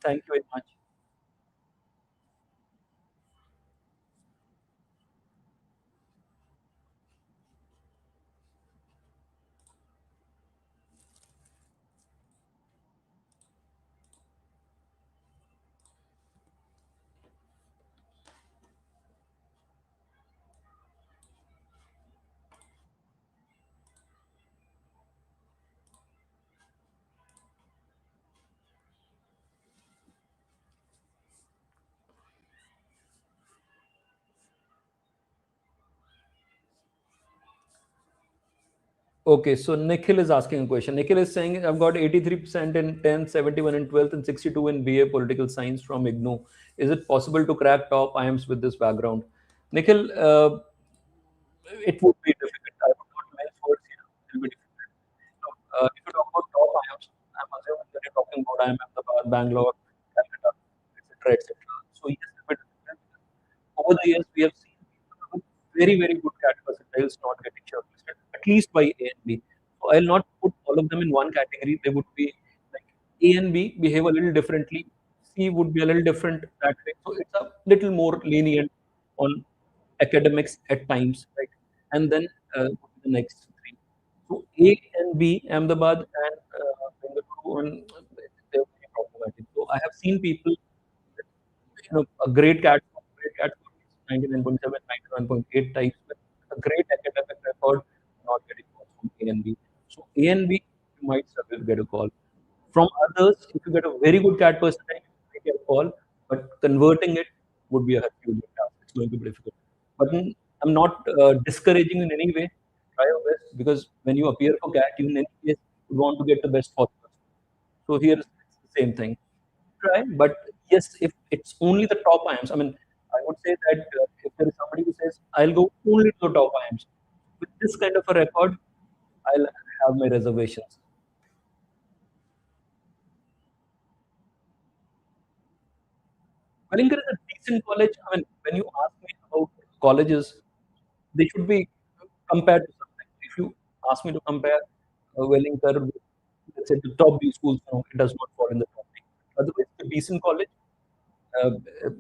Thank you very much. Okay, so Nikhil is asking a question. Nikhil is saying, I've got 83% in 10th, 71 in 12th, and 62 in BA Political Science from IGNOU. Is it possible to crack top IIMs with this background? Nikhil, it would be difficult. I would not mince words here. It will be difficult. If you talk about top IIMs, I'm assuming that you're talking about IIM Ahmedabad, Bangalore, Calcutta, etc., etc. So yes, it will be difficult. Over the years, we have seen people with very, very good CAT percentiles not getting shortlisted, at least by A and B. So I'll not put all of them in one category. They would be like A and B behave a little differently. C would be a little different that way. So it's a little more lenient on academics at times, right? And then the next three. So A and B, Ahmedabad and Bengaluru, and they're very problematic. So I have seen people, a great cat score is 99.7, 91.8 types, with a great academic record, not getting calls from A and B. So A and B, you might get a call. From others, if you get a very good cat percentage, you may get a call, but converting it would be a huge task. It's going to be difficult. But I'm not discouraging in any way. Try your best, because when you appear for cat, you in any case you want to get the best possible. So here it's the same thing. Try, but yes, if it's only the top IIMs, I mean, I would say that if there is somebody who says, I'll go only to the top IIMs, with this kind of a record, I'll have my reservations. Wellinger is a decent college. I mean, when you ask me about colleges, they should be compared to something. If you ask me to compare Wellinger with, let's say, the top B schools, no, it does not fall in the top B. Otherwise, it's a decent college. Uh,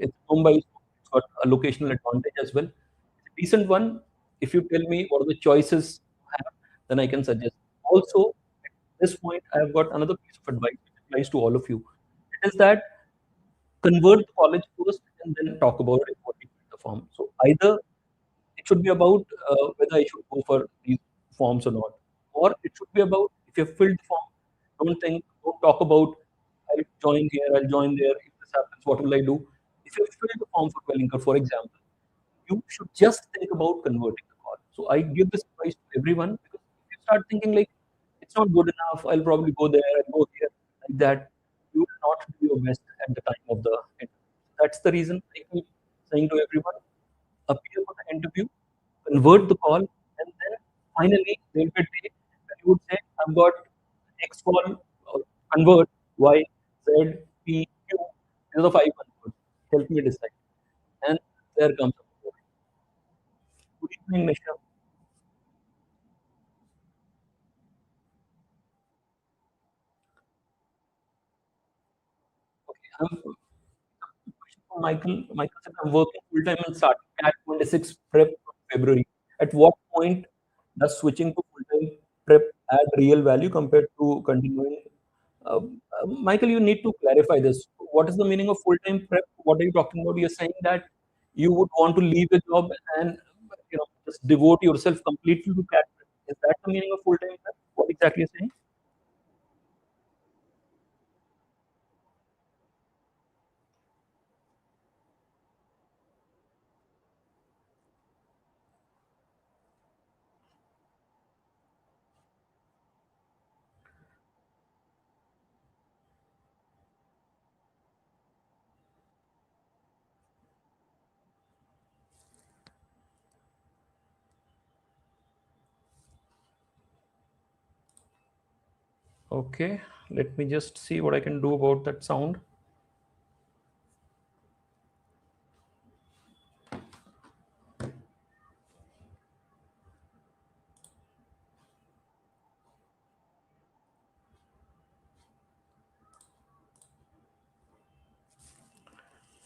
it's Mumbai, it's got a locational advantage as well. It's a decent one. If you tell me what are the choices you have, then I can suggest. Also, at this point, I have got another piece of advice which applies to all of you. It is that convert the college first and then talk about it what you fill the form. So either it should be about whether I should go for these forms or not, or it should be about if you have filled the form, don't talk about I'll join here, I'll join there. If this happens, what will I do? If you have filled the form for Wellinger, for example, you should just think about converting the call. So I give this advice to everyone, because if you start thinking like it's not good enough, I'll probably go there and go here like that, you will not do your best at the time of the interview. That's the reason I keep saying to everyone, appear for the interview, convert the call, and then finally there will be a day when you would say, I've got X call, convert Y, Z, P, Q. These are the five converts. Help me decide. And there comes a report. Good evening, Nisha. Okay, Michael said, I'm working full time and starting at 26 prep from February. At what point does switching to full time prep add real value compared to continuing? Michael, you need to clarify this. What is the meaning of full time prep? What are you talking about? You're saying that you would want to leave a job and just devote yourself completely to cat prep. Is that the meaning of full time prep? What exactly you're saying? Okay, let me just see what I can do about that sound.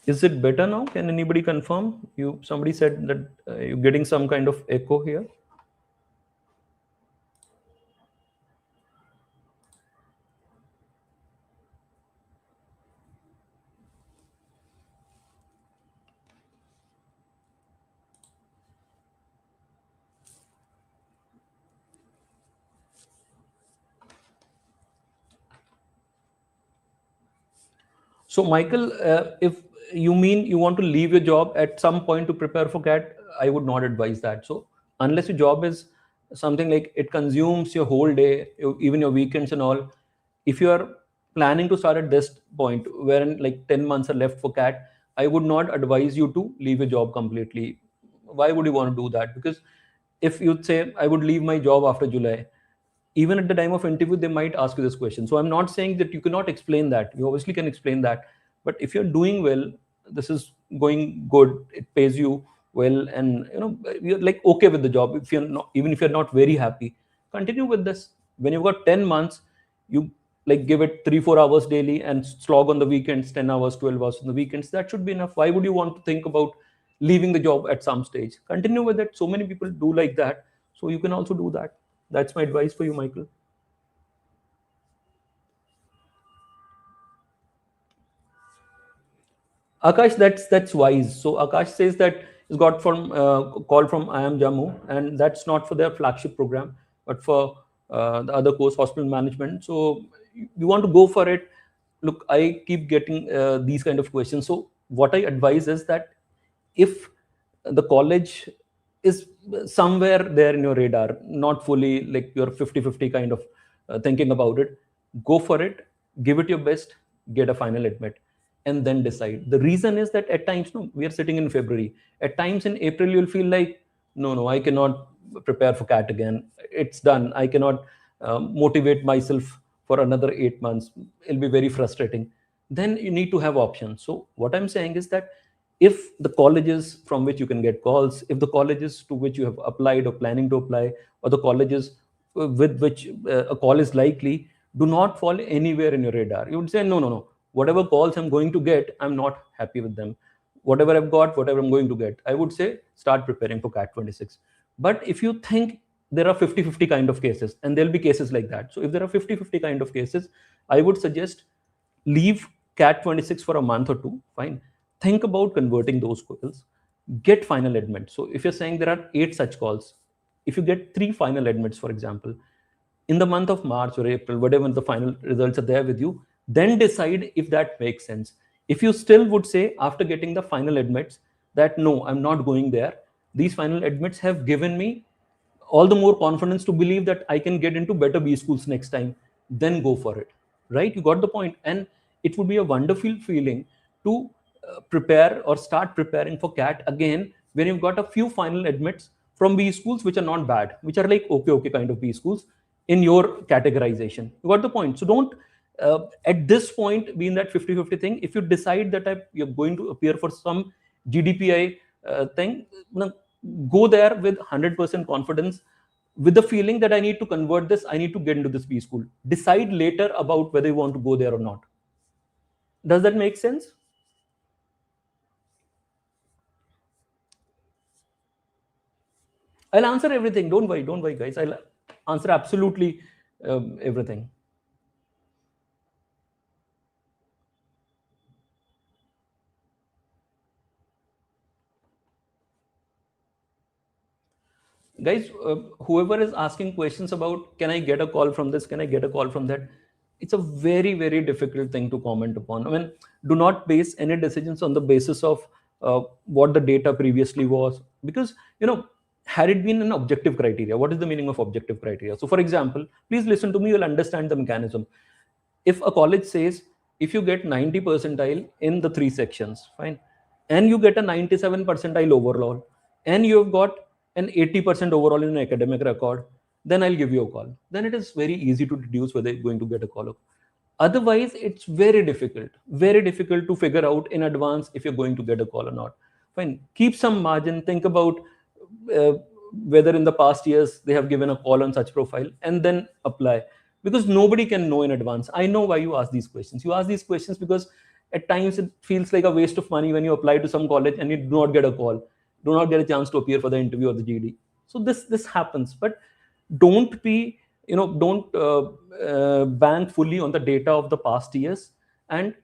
Is it better now? Can anybody confirm? Somebody said that you're getting some kind of echo here. So, Michael, if you mean you want to leave your job at some point to prepare for CAT, I would not advise that. So, unless your job is something like it consumes your whole day, even your weekends and all, if you are planning to start at this point, wherein like 10 months are left for CAT, I would not advise you to leave your job completely. Why would you want to do that? Because if you say, I would leave my job after July, even at the time of interview they might ask you this question. So I'm not saying that you cannot explain that, you obviously can explain that, but if you're doing well, this is going good, it pays you well, and you're like okay with the job, if you're not, even if you're not very happy, continue with this. When you've got 10 months, you like give it 3-4 hours daily and slog on the weekends 10 hours 12 hours on the weekends, that should be enough. Why would you want to think about leaving the job at some stage? Continue with it. So many people do like that, so you can also do that. That's my advice for you, Michael. Akash, that's wise. So Akash says that he's got from call from I am Jammu, and that's not for their flagship program, but for the other course, hospital management. So you want to go for it. Look, I keep getting these kind of questions. So what I advise is that if the college is somewhere there in your radar, not fully like you're 50-50 kind of thinking about it, go for it, give it your best, get a final admit, and then decide. The reason is that at times, no, we are sitting in February. At times in April, you'll feel like, no, I cannot prepare for CAT again. It's done. I cannot motivate myself for another 8 months. It'll be very frustrating. Then you need to have options. So what I'm saying is that if the colleges from which you can get calls, if the colleges to which you have applied or planning to apply, or the colleges with which a call is likely, do not fall anywhere in your radar, you would say, no, whatever calls I'm going to get, I'm not happy with them. Whatever I've got, whatever I'm going to get, I would say start preparing for CAT 26. But if you think there are 50-50 kind of cases, and there'll be cases like that. So if there are 50-50 kind of cases, I would suggest leave CAT 26 for a month or two, fine. Think about converting those calls, get final admit. So if you're saying there are 8 such calls, if you get 3 final admits, for example, in the month of March or April, whatever the final results are there with you, then decide if that makes sense. If you still would say after getting the final admits that no, I'm not going there, these final admits have given me all the more confidence to believe that I can get into better B schools next time, then go for it. Right? You got the point. And it would be a wonderful feeling to prepare or start preparing for CAT again when you've got a few final admits from B schools which are not bad, which are like okay kind of B schools in your categorization. You got the point. So don't at this point be in that 50-50 thing. If you decide that you're going to appear for some GDPI thing, go there with 100% confidence, with the feeling that I need to convert this, I need to get into this B school. Decide later about whether you want to go there or not. Does that make sense? I'll answer everything. Don't worry, guys. I'll answer absolutely everything. Guys, whoever is asking questions about can I get a call from this, can I get a call from that, it's a very difficult thing to comment upon. I mean, do not base any decisions on the basis of what the data previously was, because had it been an objective criteria, what is the meaning of objective criteria? So for example, please listen to me, you'll understand the mechanism. If a college says if you get 90 percentile in the 3 sections, fine, and you get a 97 percentile overall, and you've got an 80% overall in an academic record, then I'll give you a call. Then it is very easy to deduce whether you're going to get a call. Otherwise, it's very difficult to figure out in advance if you're going to get a call or not. Fine, keep some margin, think about uh, whether in the past years they have given a call on such profile, and then apply, because nobody can know in advance. I know why you ask these questions. You ask these questions because At times it feels like a waste of money when you apply to some college and you do not get a call, do not get a chance to appear for the interview or the GD. So this happens. But don't be, don't bank fully on the data of the past years. And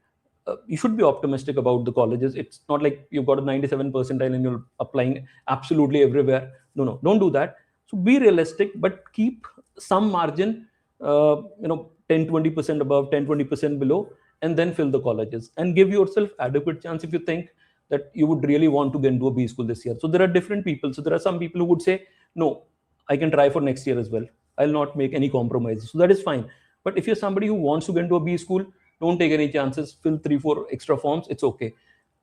you should be optimistic about the colleges. It's not like you've got a 97 percentile and you're applying absolutely everywhere. No, don't do that. So be realistic, but keep some margin, 10-20% above, 10-20% below, and then fill the colleges and give yourself adequate chance if you think that you would really want to get into a B school this year. So there are different people. So there are some people who would say, no, I can try for next year as well. I'll not make any compromises. So that is fine. But if you're somebody who wants to get into a B school, don't take any chances. Fill 3-4 extra forms. It's okay.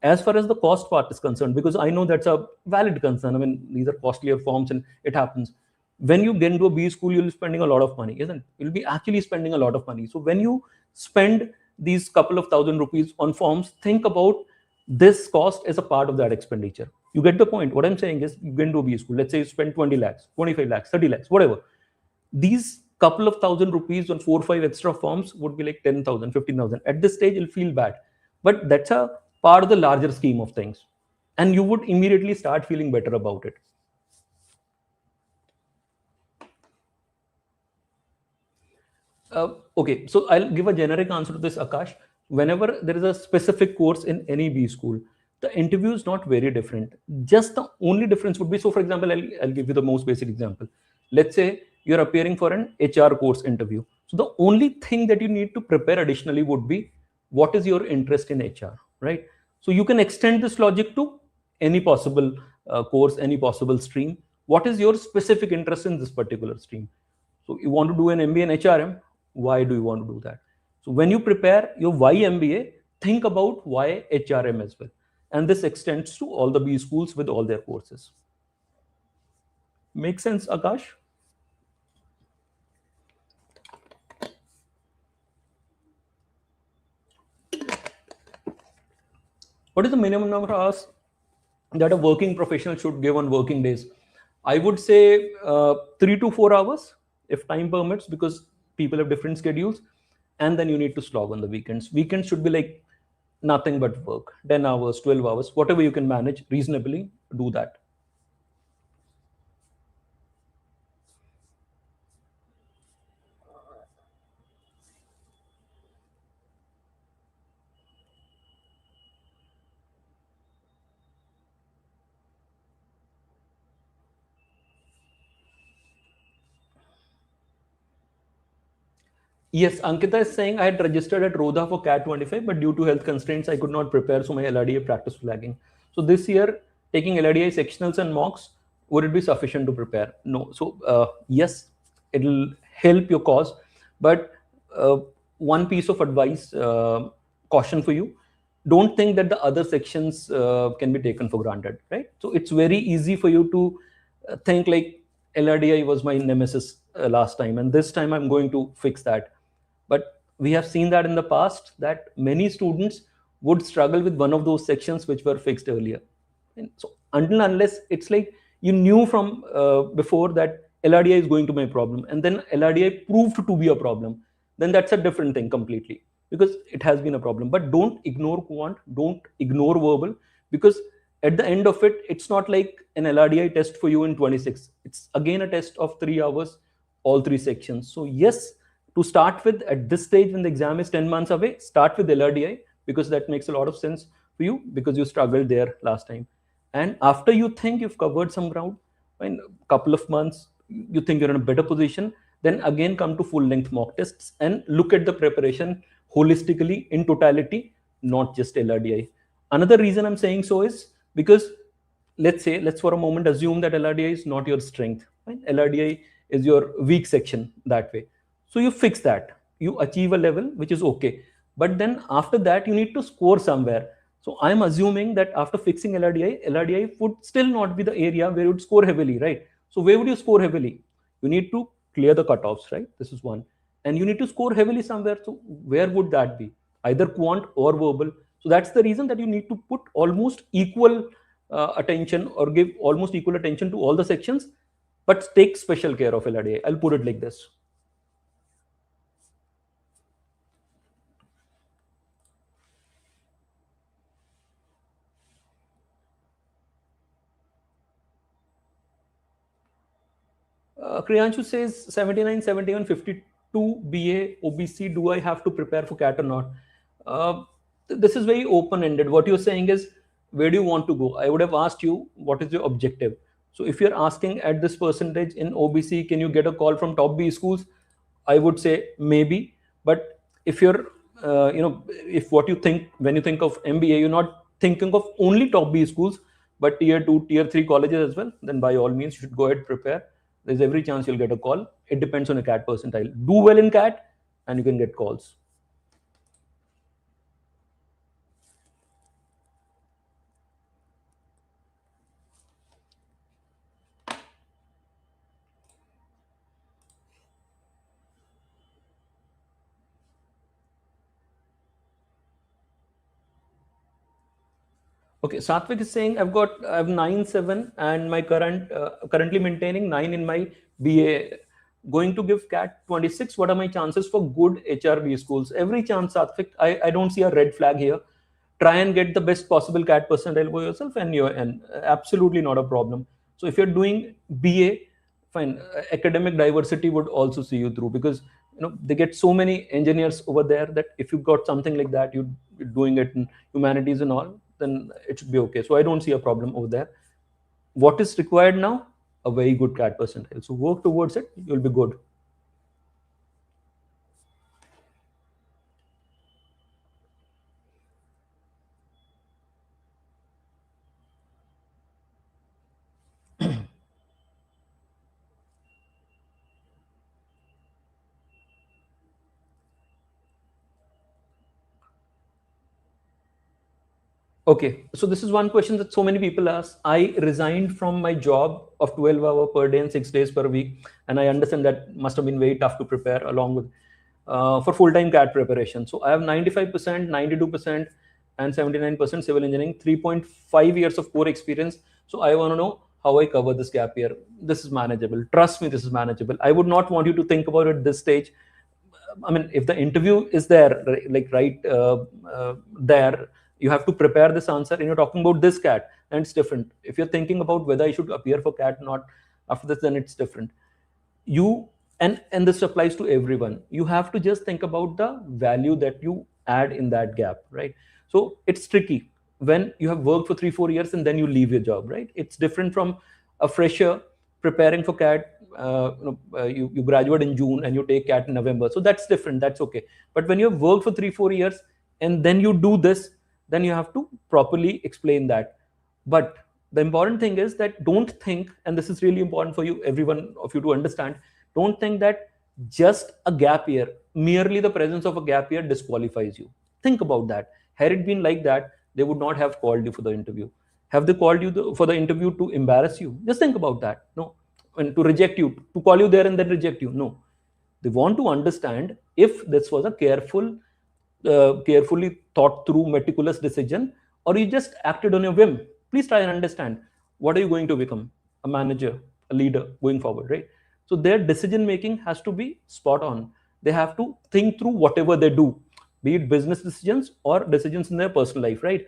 As far as the cost part is concerned, because I know that's a valid concern. I mean, these are costlier forms and it happens. When you get into a B school, you'll be spending a lot of money, isn't it? You'll be actually spending a lot of money. So when you spend these couple of thousand rupees on forms, think about this cost as a part of that expenditure. You get the point. What I'm saying is, you get into a B school. Let's say you spend 20 lakhs, 25 lakhs, 30 lakhs, whatever. These couple of thousand rupees on 4 or 5 extra forms would be like 10,000, 15,000. At this stage, it'll feel bad. But that's a part of the larger scheme of things. And you would immediately start feeling better about it. Okay, so I'll give a generic answer to this, Akash. Whenever there is a specific course in any B school, the interview is not very different. Just the only difference would be, so for example, I'll give you the most basic example. Let's say you're appearing for an HR course interview. So the only thing that you need to prepare additionally would be, what is your interest in HR, right? So you can extend this logic to any possible course, any possible stream. What is your specific interest in this particular stream? So you want to do an MBA in HRM. Why do you want to do that? So when you prepare your why MBA, think about why HRM as well. And this extends to all the B schools with all their courses. Make sense, Akash? What is the minimum number of hours that a working professional should give on working days? I would say 3 to 4 hours, if time permits, because people have different schedules. And then you need to slog on the weekends. Weekends should be like nothing but work. 10 hours, 12 hours, whatever you can manage reasonably, do that. Yes, Ankita is saying, I had registered at Rodha for CAT 25, but due to health constraints, I could not prepare, so my LRDI practice was lagging. So this year, taking LRDI sectionals and mocks, would it be sufficient to prepare? No. So yes, it'll help your cause, but one piece of advice, caution for you: don't think that the other sections can be taken for granted, right? So it's very easy for you to think like, LRDI was my nemesis last time, and this time I'm going to fix that. But we have seen that in the past, that many students would struggle with one of those sections which were fixed earlier. And so until unless it's like you knew from before that LRDI is going to be a problem, and then LRDI proved to be a problem, then that's a different thing completely, because it has been a problem. But don't ignore Quant, don't ignore verbal, because at the end of it, it's not like an LRDI test for you in 26. It's again a test of 3 hours, all 3 sections. So yes, to start with, at this stage when the exam is 10 months away, start with LRDI, because that makes a lot of sense for you, because you struggled there last time. And after you think you've covered some ground, in a couple of months, you think you're in a better position, then again come to full length mock tests and look at the preparation holistically in totality, not just LRDI. Another reason I'm saying so is because let's for a moment assume that LRDI is not your strength. Right? LRDI is your weak section that way. So you fix that. You achieve a level which is okay. But then after that, you need to score somewhere. So I'm assuming that after fixing LRDI would still not be the area where you would score heavily, right? So where would you score heavily? You need to clear the cutoffs, right? This is one. And you need to score heavily somewhere. So where would that be? Either quant or verbal. So that's the reason that you need to put almost equal attention, or give almost equal attention to all the sections, but take special care of LRDI. I'll put it like this. Kriyanshu says 79, 71, 52 BA OBC. Do I have to prepare for CAT or not? This is very open ended. What you're saying is, where do you want to go? I would have asked you, what is your objective? So if you're asking at this percentage in OBC, can you get a call from top B schools? I would say maybe. But if you're, if what you think when you think of MBA, you're not thinking of only top B schools, but tier 2, tier 3 colleges as well, then by all means, you should go ahead, prepare. There's every chance you'll get a call. It depends on a CAT percentile. Do well in CAT and you can get calls. Okay, Satvik is saying I have 9.7 and my currently maintaining 9 in my BA. Going to give CAT 26. What are my chances for good HRB schools? Every chance, Satvik. I don't see a red flag here. Try and get the best possible CAT percentile for yourself, and absolutely not a problem. So if you're doing BA, fine. Academic diversity would also see you through, because they get so many engineers over there that if you've got something like that, you're doing it in humanities and all, then it should be okay. So I don't see a problem over there. What is required now? A very good CAT percentile. So work towards it. You'll be good. Okay, so this is one question that so many people ask. I resigned from my job of 12 hours per day and 6 days per week, and I understand that must have been very tough to prepare along with for full-time CAT preparation. So I have 95%, 92%, and 79% civil engineering, 3.5 years of core experience. So I want to know how I cover this gap year. This is manageable. Trust me, this is manageable. I would not want you to think about it this stage. I mean, if the interview is there, like there, you have to prepare this answer, and you're talking about this CAT, and it's different. If you're thinking about whether I should appear for CAT or not after this, then it's different. You and this applies to everyone. You have to just think about the value that you add in that gap, right? So it's tricky when you have worked for 3-4 years and then you leave your job, right? It's different from a fresher preparing for CAT. You graduate in June and you take CAT in November, so that's different. That's okay. But when you have worked for 3-4 years and then you do this, then you have to properly explain that. But the important thing is that don't think, and this is really important for you, everyone of you to understand, don't think that just a gap year, merely the presence of a gap year disqualifies you. Think about that. Had it been like that, they would not have called you for the interview. Have they called you for the interview to embarrass you? Just think about that. No. And to reject you, to call you there and then reject you. No. They want to understand if this was a carefully thought through, meticulous decision, or you just acted on your whim. Please try and understand, what are you going to become? A manager, a leader going forward, right? So their decision making has to be spot on. They have to think through whatever they do, be it business decisions or decisions in their personal life, right?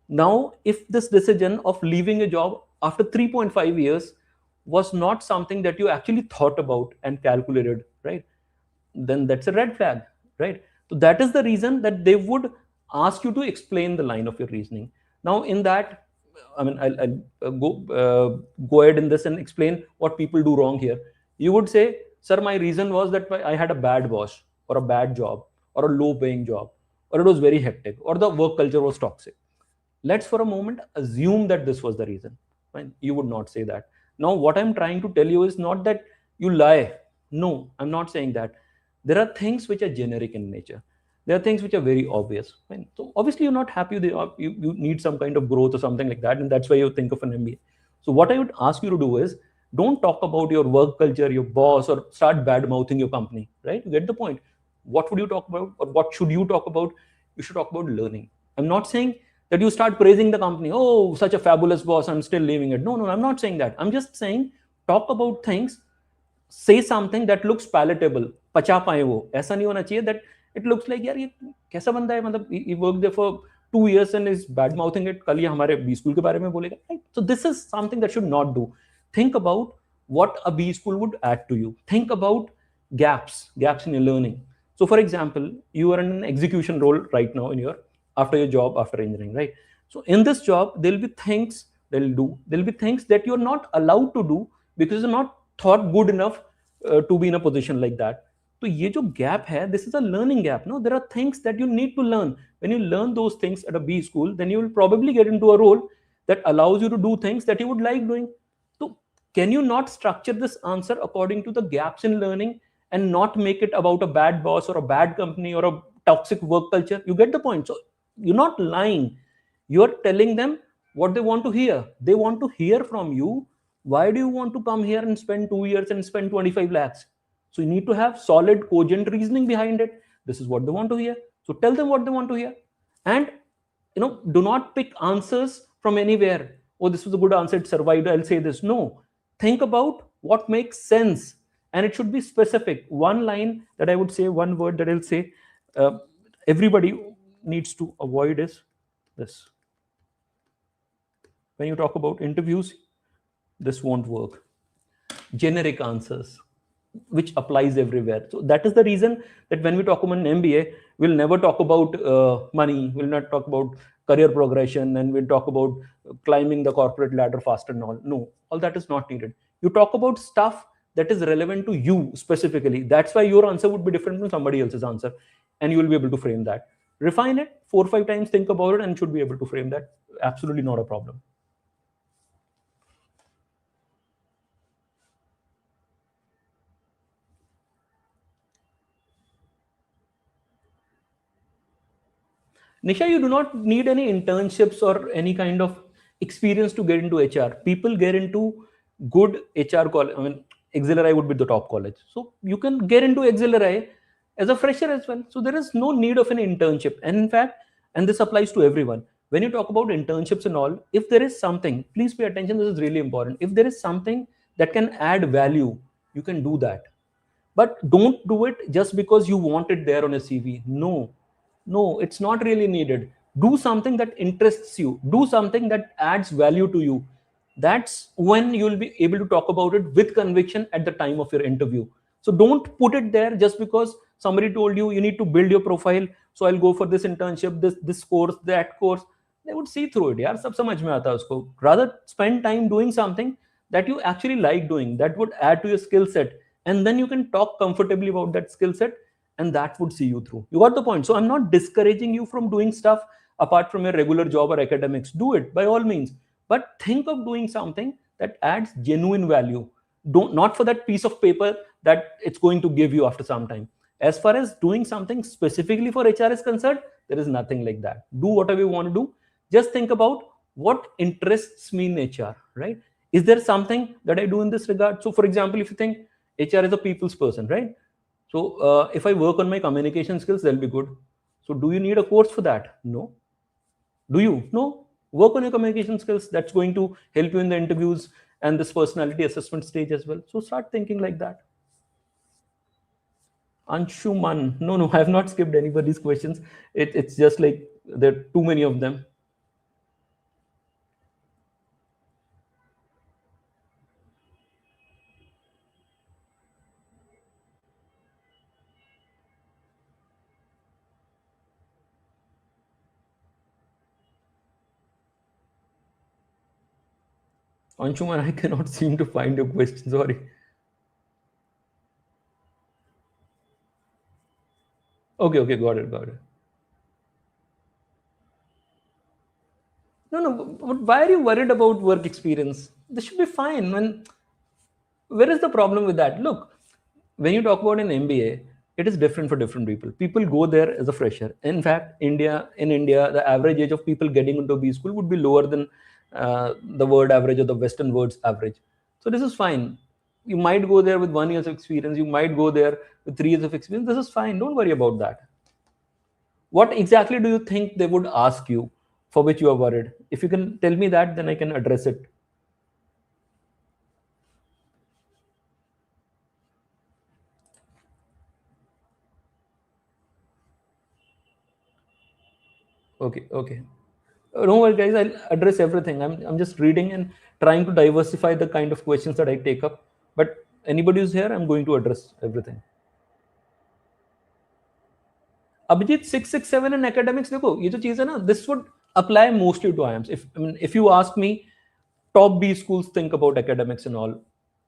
Now, if this decision of leaving a job after 3.5 years was not something that you actually thought about and calculated, right, then that's a red flag, right? So that is the reason that they would ask you to explain the line of your reasoning. Now, in that, I mean, I'll go ahead in this and explain what people do wrong here. You would say, sir, my reason was that I had a bad boss or a bad job or a low paying job, or it was very hectic, or the work culture was toxic. Let's for a moment assume that this was the reason. Fine. You would not say that. Now, what I'm trying to tell you is not that you lie. No, I'm not saying that. There are things which are generic in nature. There are things which are very obvious. Fine. So obviously you're not happy. You need some kind of growth or something like that, and that's why you think of an MBA. So what I would ask you to do is, don't talk about your work culture, your boss, or start bad mouthing your company. Right? You get the point. What would you talk about, or what should you talk about? You should talk about learning. I'm not saying that you start praising the company. Oh, such a fabulous boss, I'm still leaving it. No, I'm not saying that. I'm just saying, talk about things. Say something that looks palatable. पचा पाए वो. ऐसा नहीं होना चाहिए that it looks like, यार ये कैसा बंदा है, मतलब he worked there for 2 years and is bad mouthing it. कल ये हमारे B school के बारे में बोलेगा. Right? So this is something that should not do. Think about what a B school would add to you. Think about gaps in your learning. So for example, you are in an execution role right now in your after your job after engineering, right? So in this job there'll be things there'll be things that you're not allowed to do because you're not thought good enough to be in a position like that. So ये जो gap है, this is a learning gap. No, there are things that you need to learn. When you learn those things at a B school, then you will probably get into a role that allows you to do things that you would like doing. So can you not structure this answer according to the gaps in learning and not make it about a bad boss or a bad company or a toxic work culture? You get the point. So you're not lying. You're telling them what they want to hear. They want to hear from you. Why do you want to come here and spend 2 years and spend 25 lakhs? So you need to have solid, cogent reasoning behind it. This is what they want to hear. So tell them what they want to hear. And do not pick answers from anywhere. Oh, this was a good answer, it survived, I'll say this. No, think about what makes sense, and it should be specific. One line that I would say, one word that I'll say, everybody needs to avoid is this. When you talk about interviews, this won't work. Generic answers, which applies everywhere. So that is the reason that when we talk about an MBA, we'll never talk about money, we'll not talk about career progression, and we'll talk about climbing the corporate ladder faster and all. No, all that is not needed. You talk about stuff that is relevant to you specifically. That's why your answer would be different from somebody else's answer, and you will be able to frame that. Refine it 4 or 5 times, think about it, and should be able to frame that. Absolutely not a problem. Nisha, you do not need any internships or any kind of experience to get into HR. People get into good HR college. I mean, XLRI would be the top college. So you can get into XLRI as a fresher as well. So there is no need of an internship. And in fact, and this applies to everyone. When you talk about internships and all, if there is something, please pay attention. This is really important. If there is something that can add value, you can do that. But don't do it just because you want it there on a CV. No, it's not really needed. Do something that interests you, do something that adds value to you. That's when you'll be able to talk about it with conviction at the time of your interview. So don't put it there just because somebody told you you need to build your profile, so I'll go for this internship, this course, that course. They would see through it. यार सब समझ में आता है उसको. Rather spend time doing something that you actually like doing, that would add to your skill set, and then you can talk comfortably about that skill set, and that would see you through. You got the point. So I'm not discouraging you from doing stuff apart from your regular job or academics. Do it by all means, but think of doing something that adds genuine value. Don't, not for that piece of paper that it's going to give you after some time. As far as doing something specifically for HR is concerned, there is nothing like that. Do whatever you want to do. Just think about what interests me in HR, right? Is there something that I do in this regard? So for example, if you think HR is a people's person, right? So if I work on my communication skills, they'll be good. So do you need a course for that? No. Do you? No. Work on your communication skills. That's going to help you in the interviews and this personality assessment stage as well. So start thinking like that. Anshuman. No, I have not skipped anybody's questions. It's just like there are too many of them. Anshuman, I cannot seem to find your question. Sorry. Okay, got it. No, but why are you worried about work experience? This should be fine. When where is the problem with that? Look, when you talk about an MBA, it is different for different people. People go there as a fresher. In fact, in India, the average age of people getting into B school would be lower than the world average or the Western world's average. So this is fine. You might go there with 1 year of experience. You might go there with 3 years of experience. This is fine. Don't worry about that. What exactly do you think they would ask you for which you are worried? If you can tell me that, then I can address it. Okay. Don't worry, guys. I'll address everything. I'm just reading and trying to diversify the kind of questions that I take up. But anybody who's here, I'm going to address everything. Abhijit, 667 in academics, देखो ये जो चीज है ना, this would apply mostly to IIMs. If you ask me, top B schools think about academics and all.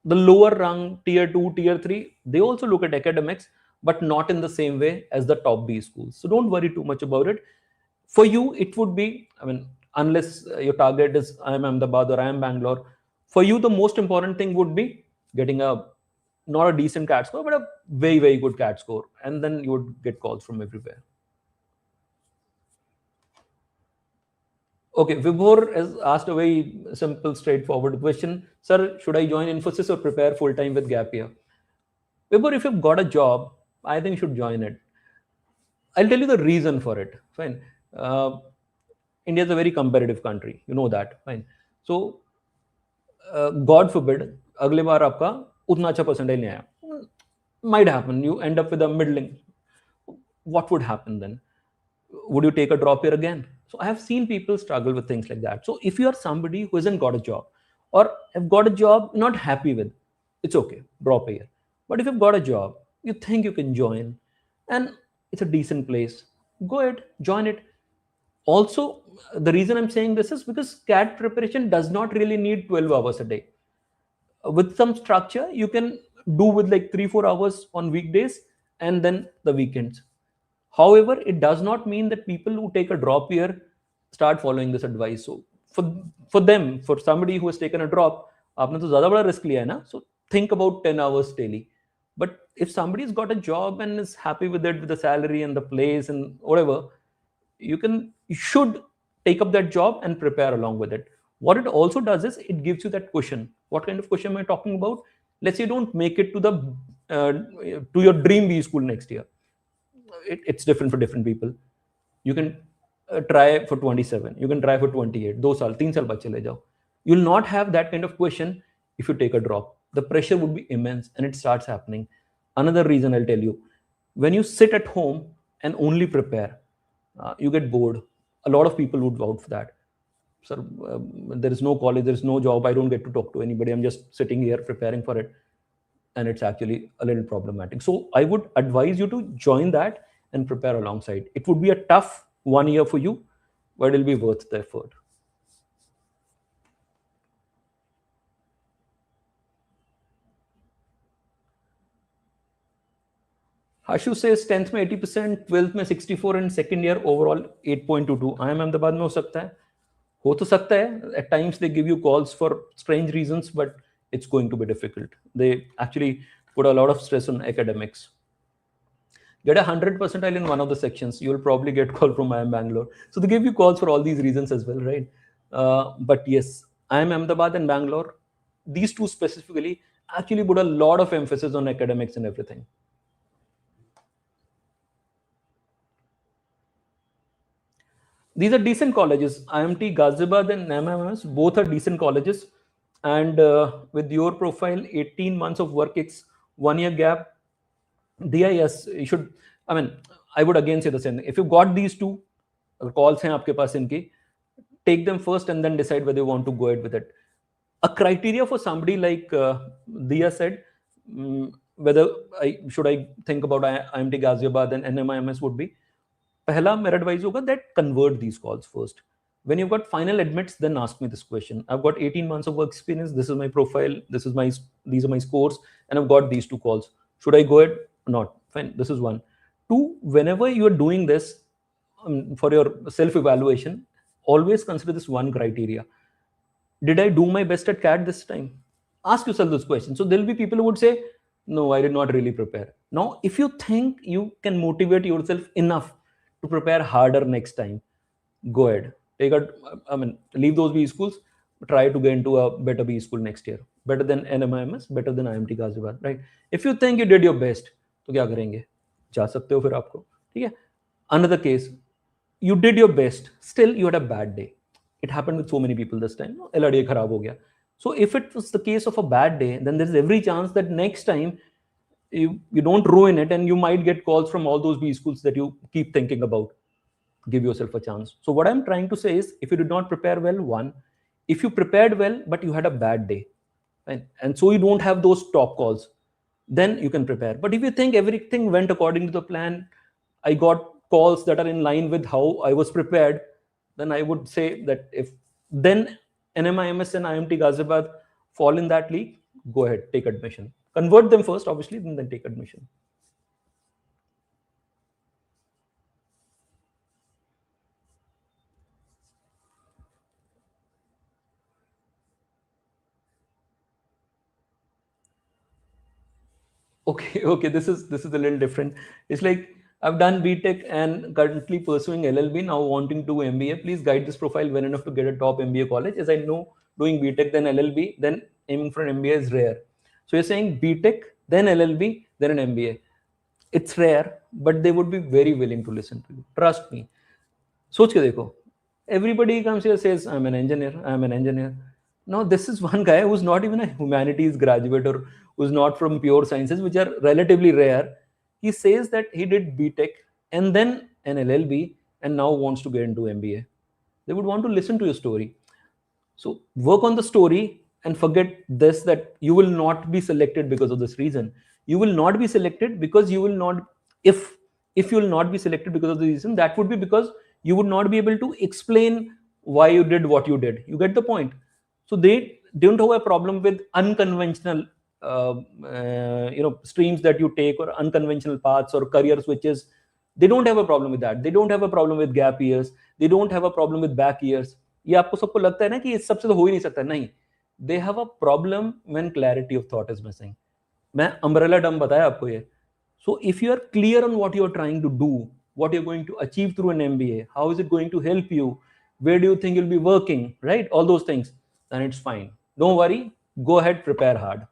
The lower rung, tier 2, tier 3, they also look at academics, but not in the same way as the top B schools. So don't worry too much about it. For you, it would be, unless your target is I am Ahmedabad or I am Bangalore, for you, the most important thing would be getting not a decent CAT score, but a very, very good CAT score. And then you would get calls from everywhere. Okay, Vibhor has asked a very simple, straightforward question. Sir, should I join Infosys or prepare full-time with gap year? Vibhor, if you've got a job, I think you should join it. I'll tell you the reason for it. Fine. India is a very competitive country. You know that. Fine. So, God forbid, अगले बार आपका उतना अच्छा percentile नहीं आया. Might happen. You end up with a middling. What would happen then? Would you take a drop year again? So I have seen people struggle with things like that. So if you are somebody who hasn't got a job or have got a job not happy with, it's okay, drop a year. But if you've got a job, you think you can join and it's a decent place, go ahead, join it. Also, the reason I'm saying this is because CAT preparation does not really need 12 hours a day. With some structure, you can do with like 3-4 hours on weekdays and then the weekends. However, it does not mean that people who take a drop year start following this advice. So for them, for somebody who has taken a drop, आपने तो ज़्यादा बड़ा risk लिया है ना? So think about 10 hours daily. But if somebody's got a job and is happy with it, with the salary and the place and whatever, you should take up that job and prepare along with it. What it also does is it gives you that cushion. What kind of cushion am I talking about? Let's say you don't make it to your dream B school next year. It's different for different people. You can try for 27. You can try for 28. 2 साल, 3 साल बाद चले जाओ. You'll not have that kind of question if you take a drop. The pressure would be immense and it starts happening. Another reason I'll tell you, when you sit at home and only prepare, you get bored. A lot of people would vouch for that. Sir, there is no college, there is no job, I don't get to talk to anybody, I'm just sitting here preparing for it. And it's actually a little problematic. So I would advise you to join that and prepare alongside. It would be a tough 1 year for you, but it'll be worth the effort. Hashu says 10th में 80%, 12th में 64 and second year overall 8.22. I am Ahmedabad में हो सकता है. हो तो सकता है. At times they give you calls for strange reasons, but it's going to be difficult. They actually put a lot of stress on academics. Get 100 percentile in one of the sections, you'll probably get call from I am Bangalore. So they give you calls for all these reasons as well, right? But yes, I am Ahmedabad and Bangalore, these two specifically actually put a lot of emphasis on academics and everything. These are decent colleges. IMT, Ghaziabad and MMS, both are decent colleges. And with your profile, 18 months of work, it's 1 year gap. DIS, you should, I would again say the same thing. If you've got these two calls, take them first and then decide whether you want to go ahead with it. A criteria for somebody like Dia said, whether should I think about IMT Ghaziabad and NMIMS would be, pehla mera advice hoga that convert these calls first. When you've got final admits, then ask me this question. I've got 18 months of work experience. This is my profile. These are my scores, and I've got these two calls. Should I go ahead or not? Fine. This is one. Two, whenever you are doing this for your self-evaluation, always consider this one criteria. Did I do my best at CAT this time? Ask yourself this question. So there'll be people who would say, no, I did not really prepare. Now, if you think you can motivate yourself enough to prepare harder next time, go ahead. Leave those B schools, try to get into a better B school next year. Better than NMIMS, better than IMT Ghaziabad, right? If you think you did your best, तो क्या करेंगे? जा सकते हो फिर आपको, ठीक है? Another case, you did your best, still you had a bad day. It happened with so many people this time. LRDI खराब हो गया. So if it was the case of a bad day, then there's every chance that next time you don't ruin it and you might get calls from all those B schools that you keep thinking about. Give yourself a chance. So what I'm trying to say is, if you did not prepare well, one, if you prepared well but you had a bad day, And so you don't have those top calls. Then you can prepare. But if you think everything went according to the plan, I got calls that are in line with how I was prepared, then I would say that if then NMIMS and IMT Ghaziabad fall in that league, go ahead, take admission. Convert them first, obviously, then take admission. Okay, okay, this is a little different. It's like I've done BTech and currently pursuing LLB, now wanting to do MBA. Please guide this profile well enough to get a top MBA college. As I know, doing BTech then LLB, then aiming for an MBA is rare. So you're saying BTech, then LLB, then an MBA. It's rare, but they would be very willing to listen to you. Trust me. सोच के देखो. Everybody comes here says, I'm an engineer, I'm an engineer. Now, this is one guy who's not even a humanities graduate or who's not from pure sciences, which are relatively rare. He says that he did BTech and then an LLB and now wants to get into MBA. They would want to listen to your story. So work on the story and forget this, that you will not be selected because of this reason. You will not be selected because you will not, if you will not be selected because of the reason, that would be because you would not be able to explain why you did what you did. You get the point? So they don't have a problem with unconventional streams that you take, or unconventional paths or career switches. They don't have a problem with that. They don't have a problem with gap years. They don't have a problem with back years. ये आपको सबको लगता है ना कि इस सबसे तो हो ही नहीं सकता. नहीं, they have a problem when clarity of thought is missing. मैं umbrella term बताया आपको ये. So if you are clear on what you are trying to do, what you're going to achieve through an MBA, how is it going to help you, where do you think you'll be working, right? All those things, then it's fine. Don't worry. Go ahead, prepare hard.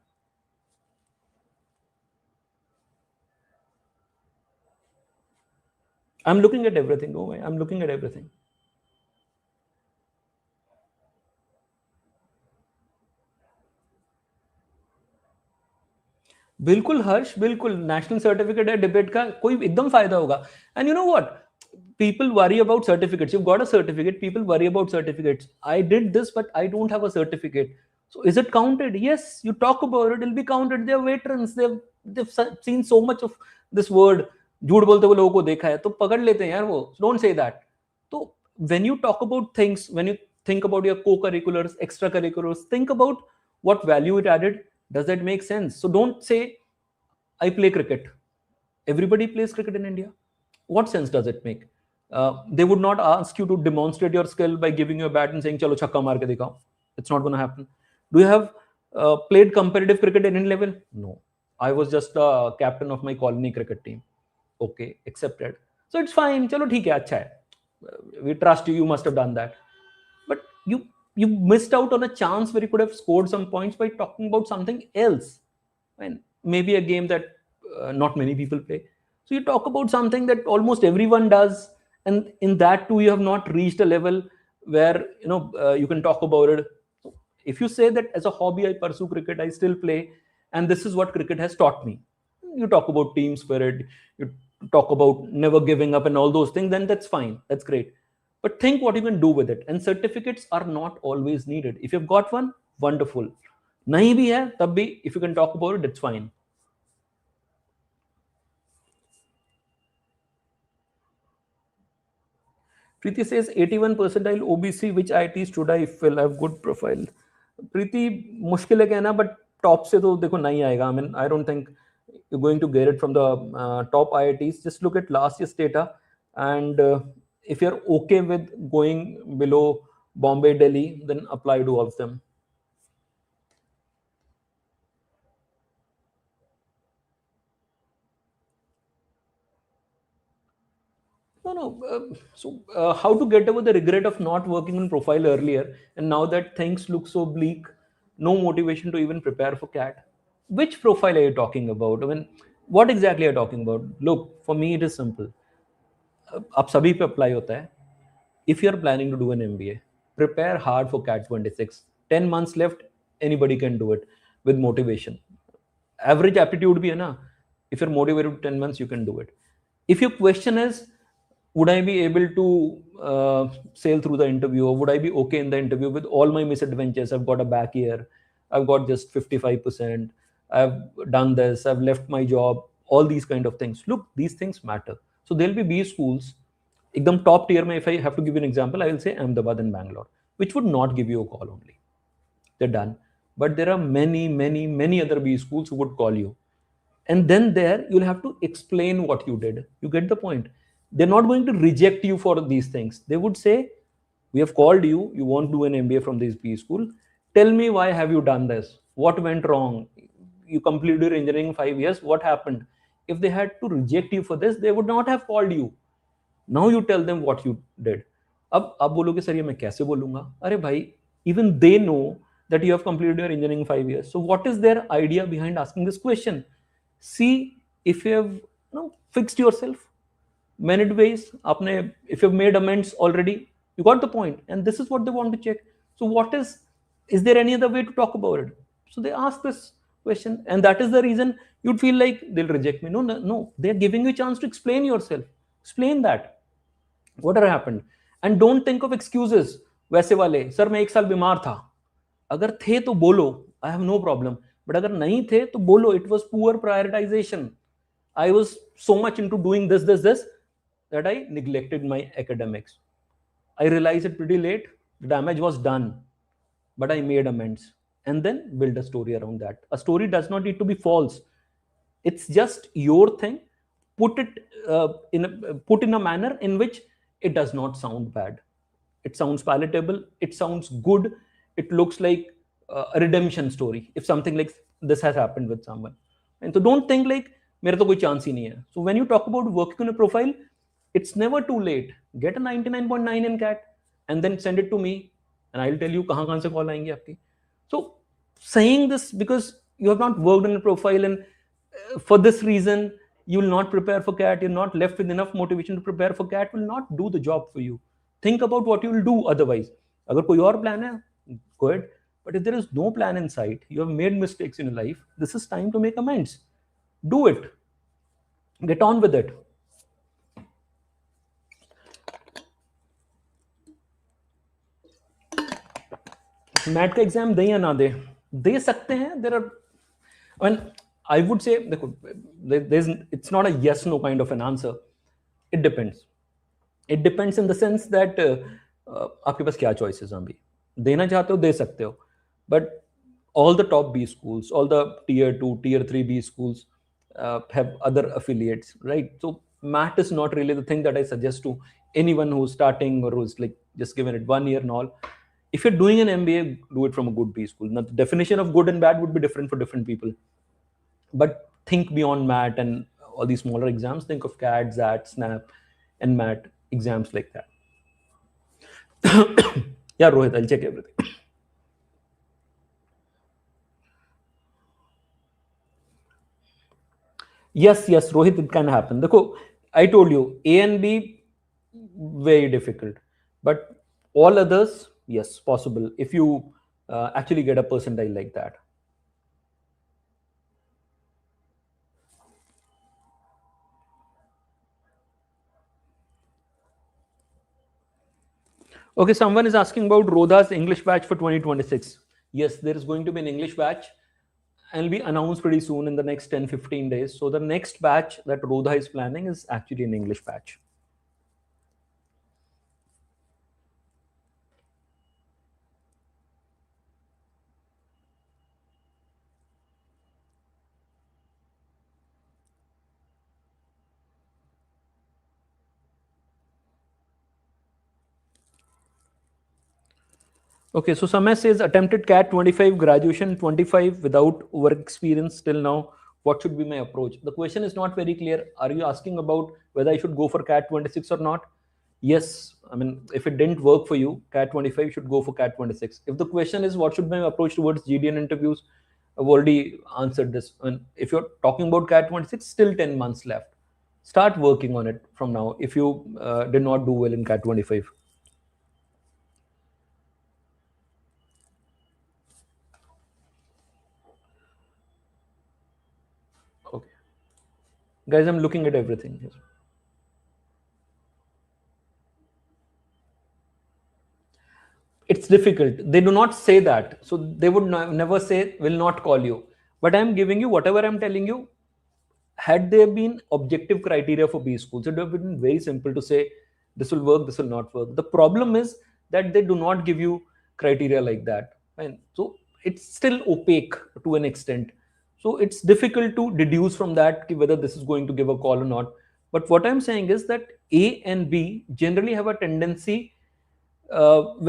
I'm looking at everything. Don't worry. I'm looking at everything. बिल्कुल हर्ष, बिल्कुल national certificate है, debate का कोई एकदम फायदा होगा. And you know what, people worry about certificates. You've got a certificate, people worry about certificates. I did this but I don't have a certificate, so is it counted? Yes, you talk about it, it'll be counted. They're veterans, they've seen so much of this word. झूठ बोलते हुए लोगों को देखा है तो पकड़ लेते हैं यार वो. Don't say that. तो when you talk about things, when you think about your co-curriculars, extracurriculars, think about what value it added. Does that make sense? So don't say I play cricket. Everybody plays cricket in India. What sense does it make? They would not ask you to demonstrate your skill by giving you a bat and saying chalo chakka maar ke dikhao. It's not going to happen. Do you have played competitive cricket at any level? No. I was just a captain of my colony cricket team. Okay, accepted. So it's fine. Chalo theek hai, acha hai. We trust you. You must have done that. But you missed out on a chance where you could have scored some points by talking about something else. And maybe a game that not many people play. So you talk about something that almost everyone does, and in that too you have not reached a level where you can talk about it. If you say that as a hobby I pursue cricket, I still play, and this is what cricket has taught me, you talk about team spirit, you talk about never giving up and all those things, then that's fine, that's great. But think what you can do with it. And certificates are not always needed. If you've got one, wonderful. Nahi bhi hai, tab bhi, if you can talk about it, it's fine. Preeti says 81 percentile OBC, which IIT should I fill? I have good profile. Preeti, मुश्किल है कहना, but top से तो देखो नहीं आएगा. I mean, I don't think you're going to get it from the top IITs. Just look at last year's data, and if you're okay with going below Bombay, Delhi, then apply to all of them. No. So how to get over the regret of not working on profile earlier, and now that things look so bleak, no motivation to even prepare for CAT? Which profile are you talking about? I mean, what exactly are you talking about? Look, for me, it is simple. आप सभी पे apply होता है. If you are planning to do an MBA, prepare hard for CAT 26. 10 months left, anybody can do it with motivation. Average aptitude bhi hai na. If you're motivated 10 months, you can do it. If your question is, would I be able to sail through the interview, or would I be okay in the interview with all my misadventures? I've got a back year, I've got just 55%, I've done this, I've left my job, all these kind of things. Look, these things matter. So there'll be B schools, ekdam top tier mein, if I have to give you an example, I will say Ahmedabad and Bangalore, which would not give you a call only. They're done. But there are many, many, many other B schools who would call you. And then there, you'll have to explain what you did. You get the point. They're not going to reject you for these things. They would say, we have called you, you won't do an MBA from this B school. Tell me, why have you done this? What went wrong? You completed your engineering 5 years. What happened? If they had to reject you for this, they would not have called you. Now you tell them what you did. अब आप बोलोगे sir ये मैं कैसे बोलूंगा? अरे भाई, even they know that you have completed your engineering 5 years. So what is their idea behind asking this question? See if you have fixed yourself. Many ways, if you've made amends already, you got the point. And this is what they want to check. So what is there any other way to talk about it? So they ask this question, and that is the reason you'd feel like they'll reject me. No, they're giving you a chance to explain yourself. Explain that. What happened? And don't think of excuses. वैसे वाले sir मैं 1 साल बीमार था, अगर थे तो बोलो, I have no problem. But अगर नहीं थे तो बोलो, it was poor prioritization. I was so much into doing this that I neglected my academics. I realized it pretty late. The damage was done, but I made amends. And then build a story around that. A story does not need to be false. It's just your thing. Put it in a manner in which it does not sound bad. It sounds palatable. It sounds good. It looks like a redemption story if something like this has happened with someone. And so don't think like मेरा तो कोई chance ही नहीं है. So when you talk about working on a profile, it's never too late. Get a 99.9 in CAT and then send it to me, and I'll tell you कहाँ से call आएंगी आपकी. So saying this because you have not worked on a profile, and for this reason you will not prepare for CAT, you're not left with enough motivation to prepare for CAT, will not do the job for you. Think about what you will do otherwise. अगर कोई और plan है, go ahead. But if there is no plan in sight, you have made mistakes in your life, this is time to make amends. Do it. Get on with it. MAT का exam दें या ना दे सकते हैं. There are, I mean I would say, देखो, it's not a yes no kind of an answer. It depends in the sense that आपके पास क्या चॉइसेस हैं. अभी देना चाहते हो दे सकते हो, but all the top B schools, all the tier 2, tier 3 B schools have other affiliates, right? So MAT is not really the thing that I suggest to anyone who's starting or who's like just given it 1 year and all. If you're doing an MBA, do it from a good B school. Now, the definition of good and bad would be different for different people. But think beyond MAT and all these smaller exams. Think of CAT, ZAT, SNAP, and MAT exams like that. Yeah, Rohit, I'll check everything. Yes, Rohit, it can happen. Dekho, I told you, A and B, very difficult. But all others, yes, possible. If you actually get a percentile like that. Okay, someone is asking about Rodha's English batch for 2026. Yes, there is going to be an English batch and will be announced pretty soon in the next 10-15 days. So the next batch that Rodha is planning is actually an English batch. Okay, so Samay says attempted CAT 25, graduation 25 without work experience till now. What should be my approach? The question is not very clear. Are you asking about whether I should go for CAT 26 or not? Yes, I mean, if it didn't work for you, CAT 25 should go for CAT 26. If the question is what should be my approach towards GDN interviews, I've already answered this. And if you're talking about CAT 26, still 10 months left. Start working on it from now if you did not do well in CAT 25. Okay. Guys, I'm looking at everything here. it's difficult. They do not say that, so they would never say will not call you. But I'm giving you whatever I'm telling you. Had there been objective criteria for B schools, it would have been very simple to say this will work, this will not work. The problem is that they do not give you criteria like that, and so it's still opaque to an extent. So it's difficult to deduce from that whether this is going to give a call or not. But what I'm saying is that A and B generally have a tendency,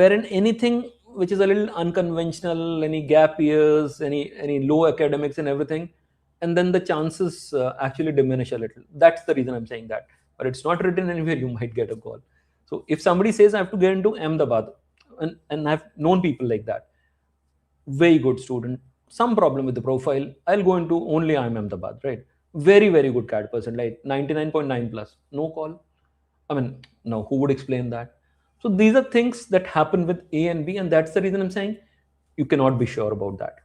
wherein anything which is a little unconventional, any gap years, any low academics and everything, and then the chances actually diminish a little. That's the reason I'm saying that. But it's not written anywhere. You might get a call. So if somebody says I have to get into Ahmedabad, and I've known people like that, very good student, some problem with the profile, I'll go into only IIM Ahmedabad, right? Very, very good CAT percent, like 99.9 plus, no call. I mean, no, who would explain that? So these are things that happen with A and B, and that's the reason I'm saying you cannot be sure about that.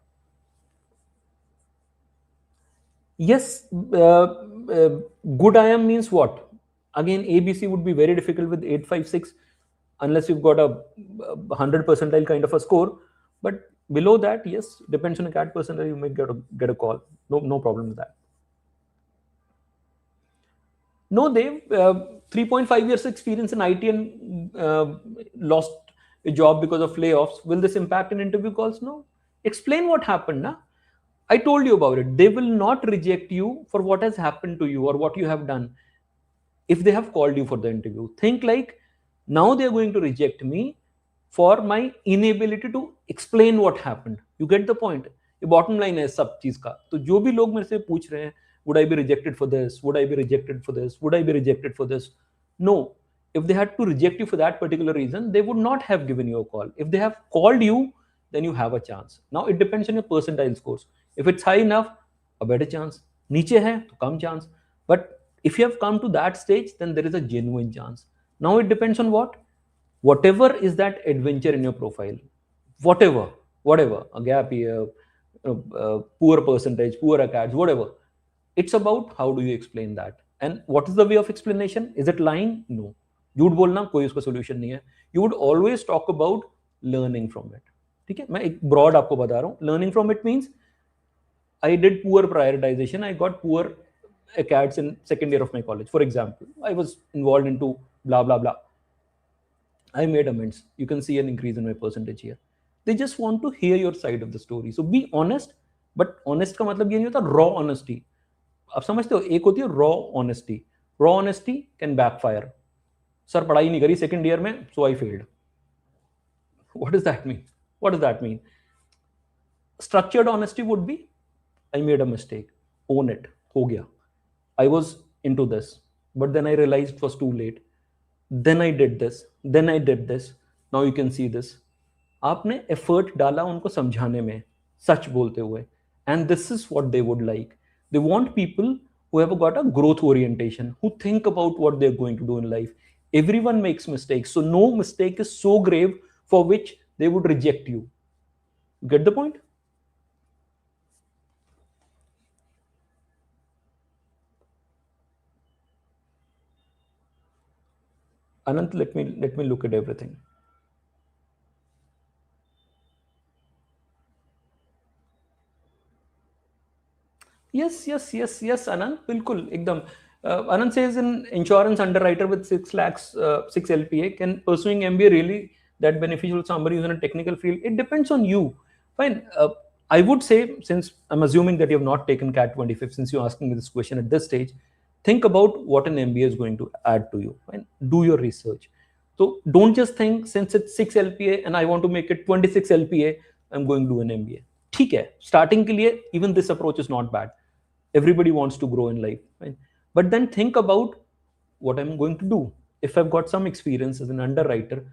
Yes, good IIM means what? Again, ABC would be very difficult with 856 unless you've got a 100 percentile kind of a score. But below that, yes, depends on a CAT percentile, you may get a call. No problem with that. No, they 3.5 years experience in IT and lost a job because of layoffs. Will this impact in interview calls? No. Explain what happened. Na? I told you about it. They will not reject you for what has happened to you or what you have done if they have called you for the interview. Think like now they are going to reject me for my inability to explain what happened. You get the point? ये bottom line है सब चीज का. तो जो भी लोग मेरे से पूछ रहे हैं, would I be rejected for this? Would I be rejected for this? Would I be rejected for this? No. If they had to reject you for that particular reason, they would not have given you a call. If they have called you, then you have a chance. Now it depends on your percentile scores. If it's high enough, a better chance. नीचे है तो कम chance. But if you have come to that stage, then there is a genuine chance. Now it depends on what? Whatever is that adventure in your profile. Whatever, a gap year, poor percentage, poor accounts, whatever. It's about how do you explain that. And what is the way of explanation? Is it lying? No. झूठ बोलना कोई उसका solution नहीं है. You would always talk about learning from it. ठीक है, मैं एक broad आपको बता रहा हूँ. Learning from it means I did poor prioritization. I got poor acads in second year of my college. For example, I was involved into blah, blah, blah. I made amends. You can see an increase in my percentage here. They just want to hear your side of the story. So be honest, but honest का मतलब ये नहीं होता raw honesty. आप समझते हो, एक होती है raw honesty. Raw honesty can backfire. Sir पढ़ाई नहीं करी second year में, so I failed. What does that mean? What does that mean? Structured honesty would be, I made a mistake. Own it. हो गया. I was into this, but then I realized it was too late. Then I did this. Then I did this. Now you can see this. आपने effort डाला उनको समझाने में, सच बोलते हुए. And this is what they would like. They want people who have got a growth orientation, who think about what they're going to do in life. Everyone makes mistakes. So no mistake is so grave for which they would reject you. Get the point? Anant, let me look at everything. Yes, Anant, बिल्कुल एकदम. Anant says in insurance underwriter with 6 lakhs, 6 LPA, can pursuing MBA really that beneficial to somebody who's in a technical field? It depends on you. Fine. I would say, since I'm assuming that you have not taken CAT 25, since you're asking me this question at this stage, think about what an MBA is going to add to you. Fine. Do your research. So don't just think, since it's 6 LPA and I want to make it 26 LPA, I'm going to do an MBA. ठीक है, starting के लिए even this approach is not bad. Everybody wants to grow in life, right? But then think about what I'm going to do. If I've got some experience as an underwriter,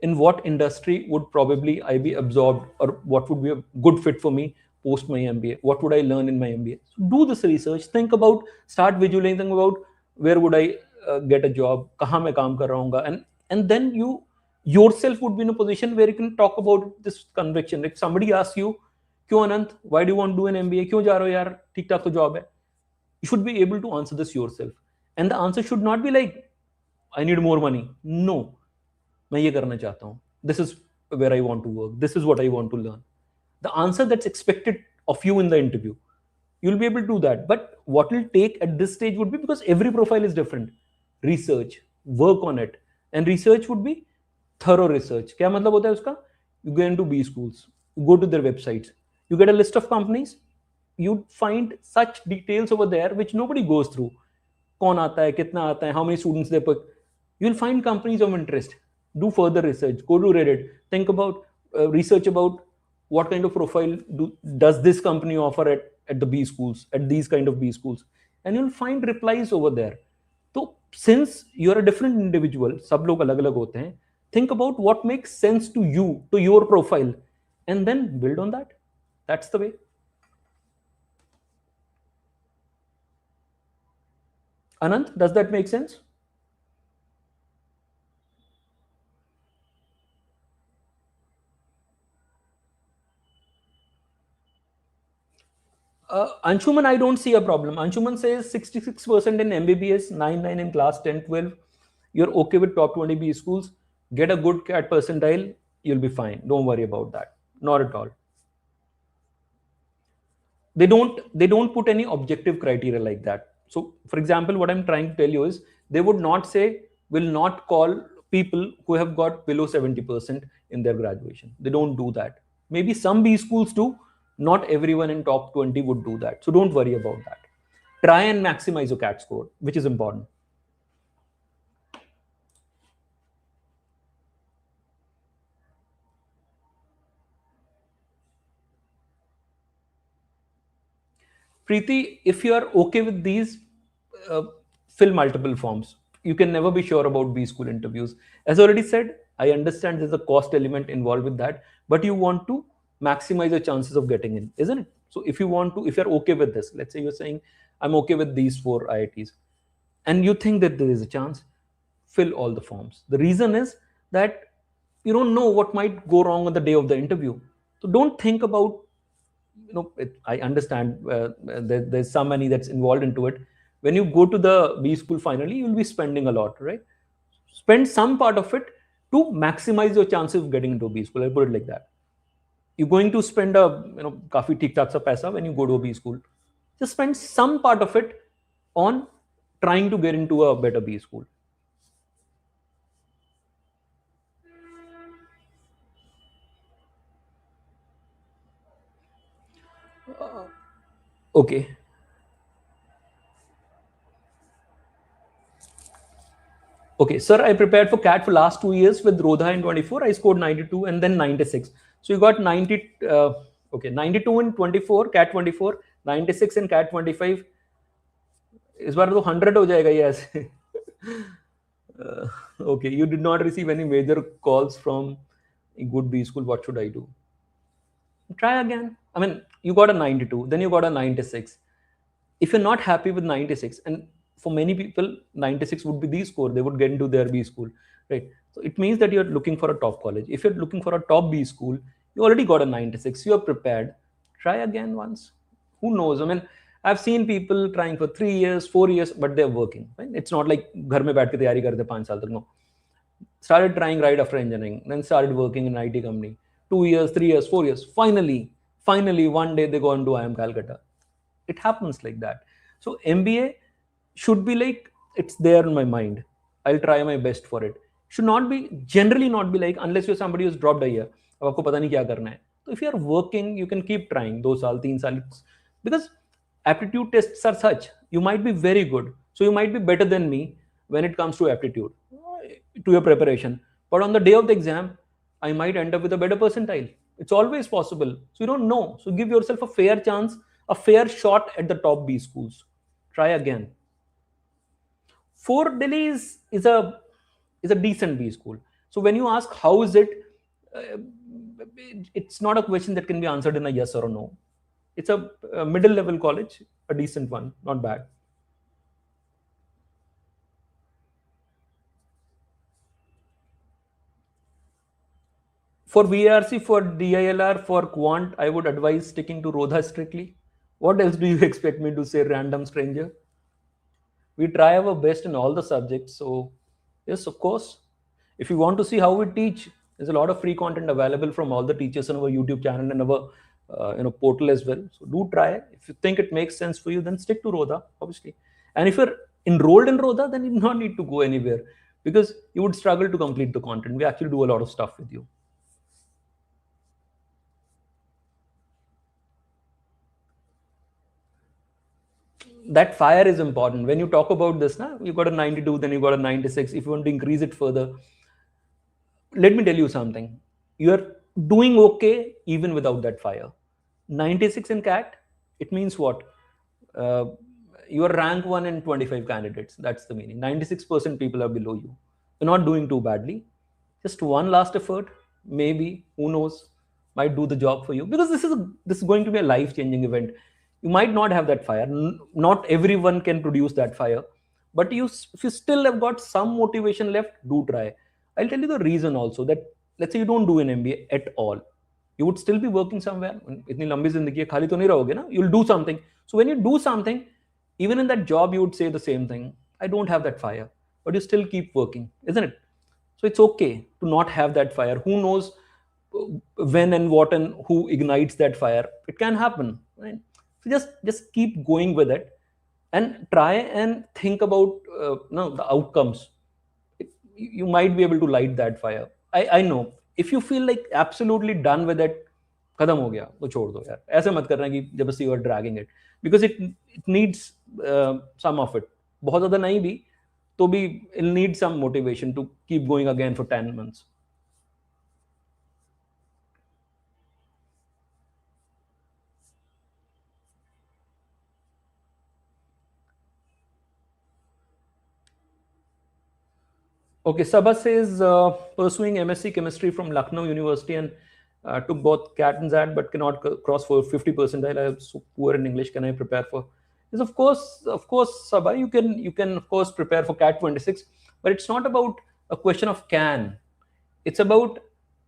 in what industry would probably I be absorbed, or what would be a good fit for me post my MBA? What would I learn in my MBA? So do this research. Think about, start visualizing about where would I get a job, कहाँ मैं काम कर रहा हूँगा, and then you yourself would be in a position where you can talk about this conviction. If somebody asks you, क्यों अनंत, why do you want to do an MBA? क्यों जा रहे हो यार, ठीक ठाक तो जॉब है. You should be able to answer this yourself. And the answer should not be like, I need more money. No, मैं ये करना चाहता हूँ. This is where I want to work. This is what I want to learn. The answer that's expected of you in the interview, you'll be able to do that. But what will take at this stage would be, because every profile is different, research, work on it. And research would be thorough research. क्या मतलब होता है उसका? You go into B schools, you go to their websites, you get a list of companies, you find such details over there which nobody goes through. कौन आता है, कितना आता है, how many students they put. You'll find companies of interest. Do further research, go to Reddit, think about research about what kind of profile does this company offer at the B schools, at these kind of B schools, and you'll find replies over there. So since you're a different individual, सब लोग अलग अलग होते हैं, think about what makes sense to you, to your profile, and then build on that. That's the way. Anant, does that make sense? Anshuman, I don't see a problem. Anshuman says 66% in MBBS, 99 in class 10, 12. You're okay with top 20 B schools. Get a good CAT percentile, you'll be fine. Don't worry about that. Not at all. They don't put any objective criteria like that. So, for example, what I'm trying to tell you is they would not say, will not call people who have got below 70% in their graduation. They don't do that. Maybe some B schools do. Not everyone in top 20 would do that. So don't worry about that. Try and maximize your CAT score, which is important. Preeti, if you are okay with these, fill multiple forms. You can never be sure about B school interviews. As I already said, I understand there's a cost element involved with that, but you want to maximize your chances of getting in, isn't it? So if you want to, if you're okay with this, let's say you're saying, I'm okay with these 4 IITs, and you think that there is a chance, fill all the forms. The reason is that you don't know what might go wrong on the day of the interview. So don't think about, I understand there's some money that's involved into it. When you go to the B school finally, you'll be spending a lot, right? Spend some part of it to maximize your chances of getting into a B school. I'll put it like that. You're going to spend काफी ठीक ठाक सा पैसा when you go to a B school. Just spend some part of it on trying to get into a better B school. Okay. Okay, sir, I prepared for CAT for last 2 years with Rodha in 24. I scored 92 and then 96. So you got 90, 92 in 24, CAT 24, 96 in CAT 25. इस बार तो 100 हो जाएगा ये ऐसे. Okay, you did not receive any major calls from a good B school. What should I do? Try again. I mean, you got a 92, then you got a 96. If you're not happy with 96, and for many people 96 would be the score, they would get into their B school, right? So it means that you're looking for a top college. If you're looking for a top B school, you already got a 96, you're prepared. Try again once. Who knows? I mean, I've seen people trying for 3 years, 4 years, but they're working, right? It's not like घर में बैठ के तैयारी करते 5 साल तक. No, started trying right after engineering, then started working in an IT company. 2 years, 3 years, 4 years. Finally, one day they go and do IIM Calcutta. It happens like that. So MBA should be like, it's there in my mind. I'll try my best for it. Should not be, generally not be like, unless you're somebody who's dropped a year. अब आपको पता नहीं क्या करना है. So if you're working, you can keep trying 2 साल, 3 साल. Because aptitude tests are such. You might be very good. So you might be better than me when it comes to aptitude, to your preparation. But on the day of the exam, I might end up with a better percentile. It's always possible. So you don't know. So give yourself a fair chance, a fair shot at the top B schools. Try again. Fort Delhi is a decent B school. So when you ask how is it, it's not a question that can be answered in a yes or a no. It's a middle level college, a decent one, not bad. For VARC, for DILR, for Quant, I would advise sticking to Rodha strictly. What else do you expect me to say, random stranger? We try our best in all the subjects. So, yes, of course. If you want to see how we teach, There's a lot of free content available from all the teachers on our YouTube channel and our portal as well. So do try. If you think it makes sense for you, then stick to Rodha, obviously. And if you're enrolled in Rodha, then you do not need to go anywhere, because you would struggle to complete the content. We actually do a lot of stuff with you. That fire is important. When you talk about this, now you got a 92, then you got a 96. If you want to increase it further, let me tell you something. You're doing okay even without that fire. 96 in CAT, it means what? Uh, you are rank 1 in 25 candidates. That's the meaning. 96% people are below you. You're not doing too badly. Just one last effort, maybe, who knows, might do the job for you. Because this is going to be a life-changing event. You might not have that fire. Not everyone can produce that fire. But if you still have got some motivation left, do try. I'll tell you the reason also, that let's say you don't do an MBA at all. You would still be working somewhere. इतनी लंबी जिंदगी है, खाली तो नहीं रहोगे ना. You'll do something. So when you do something, even in that job, you would say the same thing. I don't have that fire, but you still keep working, isn't it? So it's okay to not have that fire. Who knows when and what and who ignites that fire? It can happen, right? So just keep going with it, and try and think about the outcomes. You might be able to light that fire. I know if you feel like absolutely done with it, खत्म हो गया तो छोड़ दो यार. ऐसे मत करना कि जबरदस्ती you are dragging it, because it needs some of it. बहुत ज़्यादा नहीं भी तो भी it'll need some motivation to keep going again for 10 months. Okay, Sabha says pursuing MSc chemistry from Lucknow University and took both CAT and XAT, but cannot cross for 50 percentile. I am so poor in English. Can I prepare for? Yes, of course, Sabha, you can of course prepare for CAT 26, but it's not about a question of can. It's about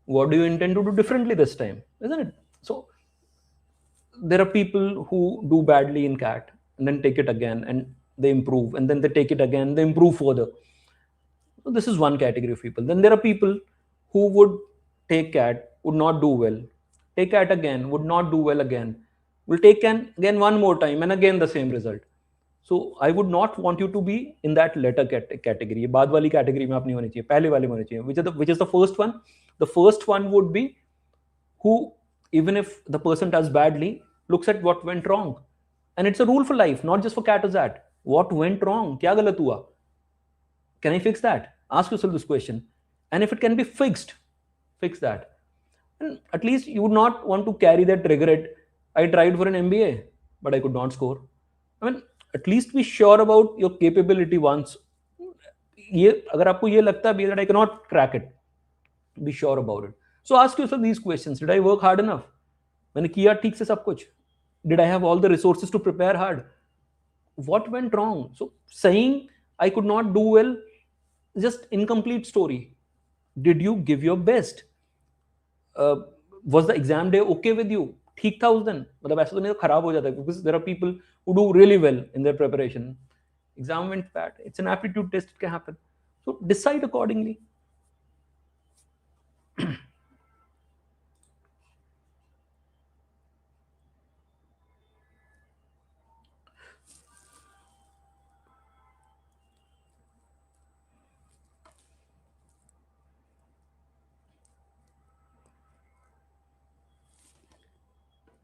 what do you intend to do differently this time, isn't it? So there are people who do badly in CAT and then take it again and they improve, and then they take it again, they improve further. So this is one category of people. Then there are people who would take CAT, would not do well, take CAT again, would not do well again, will take CAT again one more time, and again the same result. So I would not want you to be in that latter category. बाद वाली category में आप नहीं होनी चाहिए, पहले वाले में होनी चाहिए. Which is the first one? The first one would be who, even if the person does badly, looks at what went wrong. And it's a rule for life, not just for CAT or XAT. What went wrong? क्या गलत हुआ? Can I fix that? Ask yourself this question. And if it can be fixed, fix that. And at least you would not want to carry that regret. I tried for an MBA, but I could not score. I mean, at least be sure about your capability once. अगर आपको ये लगता है that I cannot crack it, be sure about it. So ask yourself these questions. Did I work hard enough? मैंने किया ठीक से सब कुछ? Did I have all the resources to prepare hard? What went wrong? So saying I could not do well, just incomplete story. Did you give your best? Was the exam day okay with you? ठीक था उस दिन, मतलब ऐसा तो नहीं खराब हो जाता है, because there are people who do really well in their preparation. Exam went bad. It's an aptitude test. It can happen. So decide accordingly.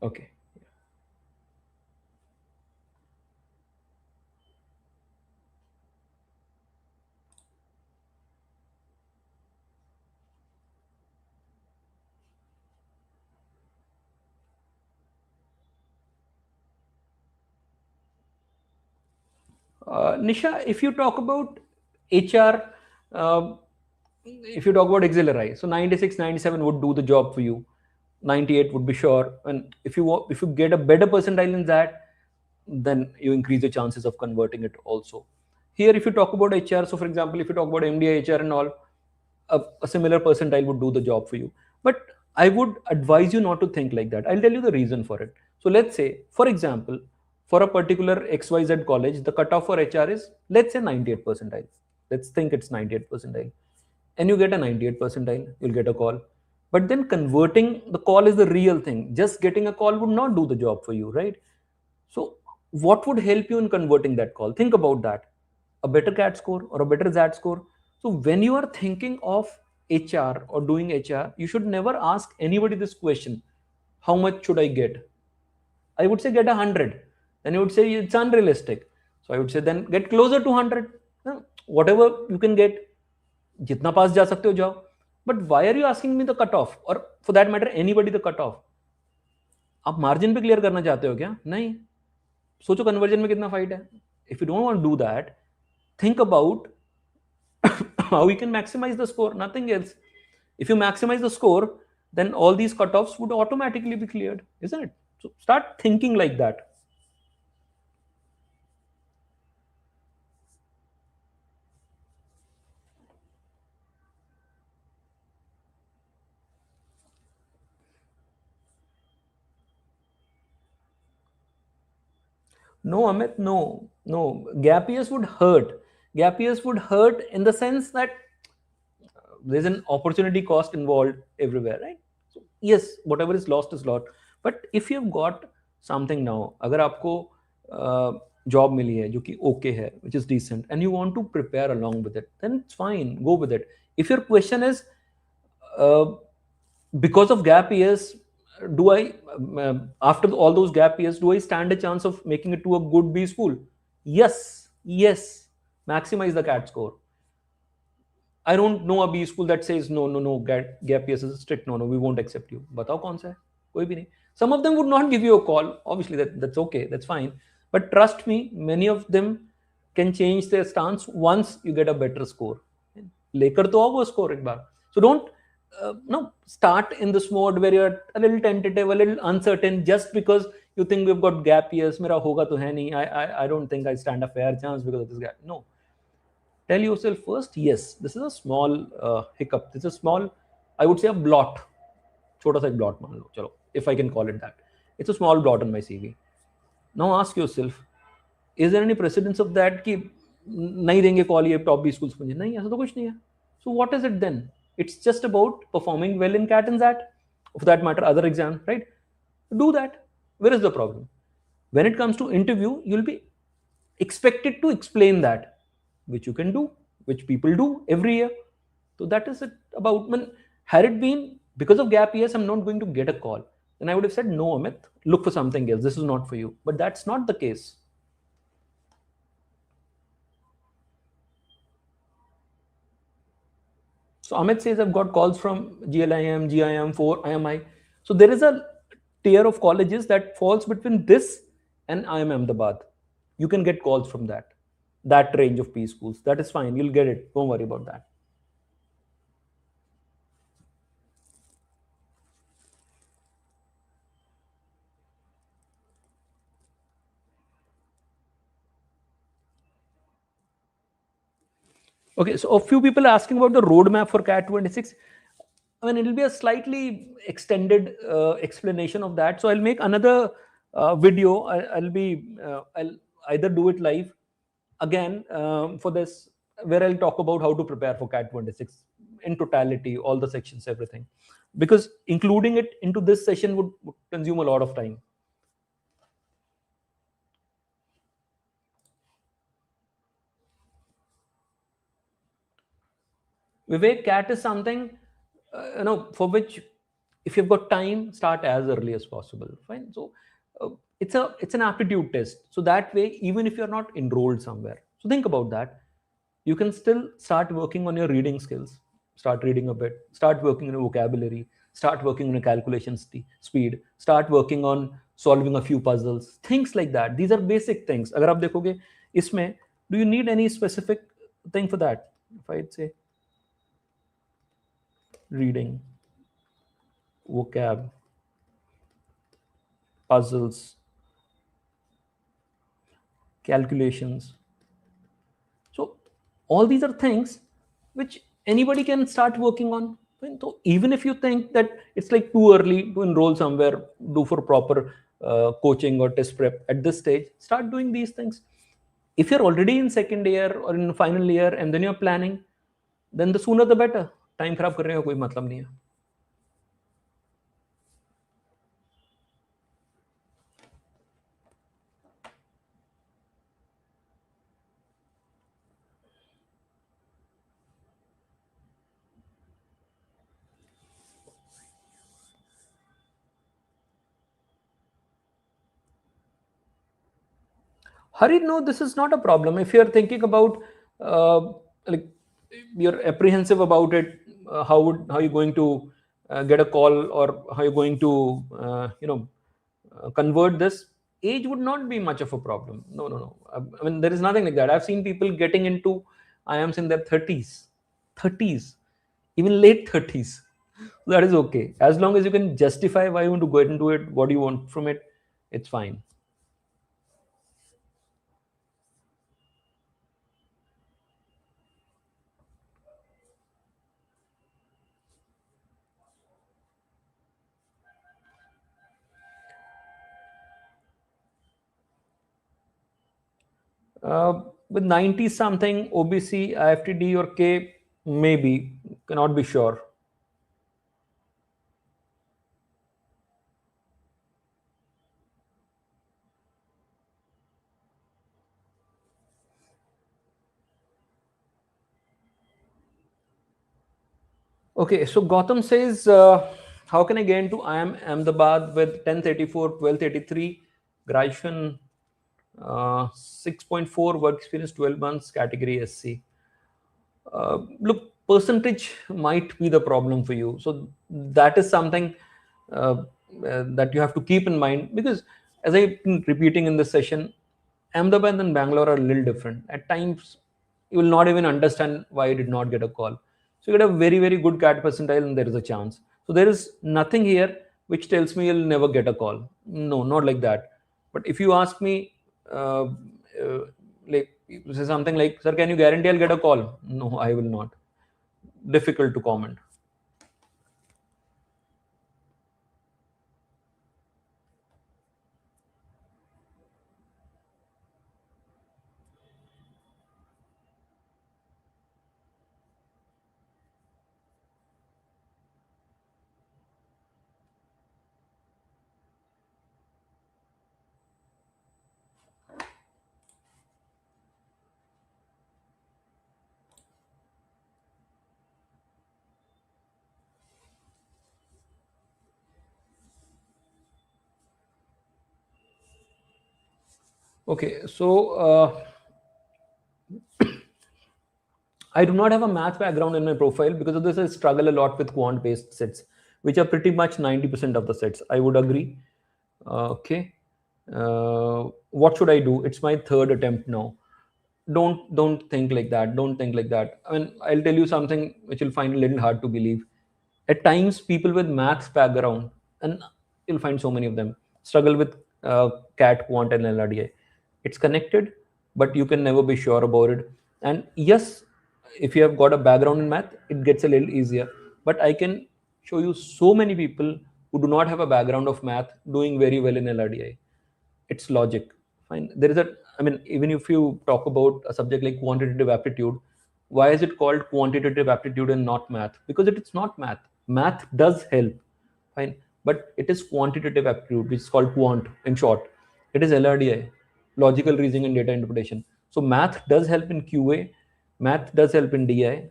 Okay. Nisha, if you talk about HR, if you talk about auxiliary, so 96, 97 would do the job for you. 98 would be sure. And if you get a better percentile in that, then you increase the chances of converting it also. Here, if you talk about HR, so for example, if you talk about MDA, HR and all, a similar percentile would do the job for you. But I would advise you not to think like that. I'll tell you the reason for it. So let's say, for example, for a particular XYZ college, the cutoff for HR is, let's say 98 percentile. Let's think it's 98 percentile. and you get a 98 percentile, you'll get a call. But then converting the call is the real thing. Just getting a call would not do the job for you, right? So what would help you in converting that call? Think about that. A better CAT score or a better ZAT score. So when you are thinking of HR or doing HR, you should never ask anybody this question: how much should I get? I would say get 100. Then you would say it's unrealistic. So I would say then get closer to 100. Whatever you can get, जितना पास जा सकते हो जाओ. But why are you asking me the cutoff? Or for that matter, anybody the cutoff? आप margin पे clear करना चाहते हो क्या? नहीं. सोचो कन्वर्जन में कितना फाइट है. If you don't want to do that, think about how we can maximize the score, nothing else. If you maximize the score, then all these cutoffs would automatically be cleared, isn't it? So start thinking like that. No, Amit, no. Gap years would hurt. Gap years would hurt in the sense that there's an opportunity cost involved everywhere, right? So yes, whatever is lost is lost. But if you've got something now, अगर आपको job मिली है जो कि okay है, which is decent, and you want to prepare along with it, then it's fine, go with it. If your question is because of gap years, do I after all those gap years, do I stand a chance of making it to a good B school? Yes. Maximize the CAT score. I don't know a B school that says no, gap years is strict. No, we won't accept you. बताओ कौन सा है? कोई भी नहीं. Some of them would not give you a call. Obviously, that's okay, that's fine. But trust me, many of them can change their stance once you get a better score. लेकर तो आओ वो score एक बार. So don't start in this mode where you're a little tentative, a little uncertain, just because you think we've got gap years. मेरा होगा तो है नहीं. I don't think I stand a fair chance because of this gap. No. Tell yourself first, yes, this is a small hiccup. This is a small, I would say a blot. छोटा सा एक blot मान लो, चलो, if I can call it that. It's a small blot on my CV. Now ask yourself, is there any precedence of that कि नहीं देंगे call ये top B schools मुझे? नहीं, ऐसा तो कुछ नहीं है. So what is it then? It's just about performing well in CAT and ZAT. For that matter, other exams, right? Do that. Where is the problem? When it comes to interview, you'll be expected to explain that, which you can do, which people do every year. So that is it about. Had it been because of gap years, I'm not going to get a call, then I would have said, no, Amit, look for something else. This is not for you. But that's not the case. So Amit says, I've got calls from GLIM, GIM, 4, IMI. So there is a tier of colleges that falls between this and IIM Ahmedabad. You can get calls from that range of P schools. That is fine. You'll get it. Don't worry about that. Okay, so a few people are asking about the roadmap for CAT 26. I mean, it'll be a slightly extended explanation of that. So I'll make another video. I'll either do it live again for this, where I'll talk about how to prepare for CAT 26 in totality, all the sections, everything. Because including it into this session would consume a lot of time. Vivek, CAT is something for which, if you've got time, start as early as possible. Fine. So it's an aptitude test. So that way, even if you're not enrolled somewhere, so think about that. You can still start working on your reading skills. Start reading a bit. Start working on your vocabulary. Start working on your calculation speed. Start working on solving a few puzzles. Things like that. These are basic things. अगर आप देखोगे इसमें, do you need any specific thing for that? If I'd say reading, vocab, puzzles, calculations. So all these are things which anybody can start working on. So even if you think that it's like too early to enroll somewhere, do for proper coaching or test prep at this stage, start doing these things. If you're already in second year or in final year and then you're planning, then the sooner the better. Time खराब करने का कोई मतलब नहीं है. Harid, no, this is not a problem. If you're thinking about, like, you're apprehensive about it, how you're going to get a call, or how you're going to, convert this, age would not be much of a problem. No, no, no. I mean, there is nothing like that. I've seen people getting into IAMS in their 30s, even late 30s. That is okay. As long as you can justify why you want to go into it, what do you want from it, it's fine. With 90 something, OBC, IFTD, or K, maybe, cannot be sure. Okay, so Gautam says, how can I get into IIM Ahmedabad with 1034, 1233, graduation, 6.4, work experience 12 months, category SC? Look, percentage might be the problem for you. So that is something that you have to keep in mind, because as I've been repeating in this session, Ahmedabad and Bangalore are a little different. At times, you will not even understand why you did not get a call. So you get a very, very good CAT percentile and there is a chance. So there is nothing here which tells me you'll never get a call. No, not like that. But if you ask me, uh, like, say something like, sir, can you guarantee I'll get a call? No, I will not. Difficult to comment. Okay, so I do not have a math background in my profile. Because of this, I struggle a lot with quant based sets, which are pretty much 90% of the sets. I would agree. Okay. What should I do? It's my third attempt now. Don't think like that. Don't think like that. I mean, I'll tell you something which you'll find a little hard to believe. At times, people with maths background, and you'll find so many of them, struggle with CAT, Quant, and LRDI. It's connected, but you can never be sure about it. And yes, if you have got a background in math, it gets a little easier. But I can show you so many people who do not have a background of math doing very well in LRDI. It's logic. Fine. There is a, I mean, even if you talk about a subject like quantitative aptitude, why is it called quantitative aptitude and not math? Because it's not math. Math does help, fine, but it is quantitative aptitude, which is called quant in short. It is LRDI, logical reasoning and data interpretation. So math does help in QA, math does help in DI,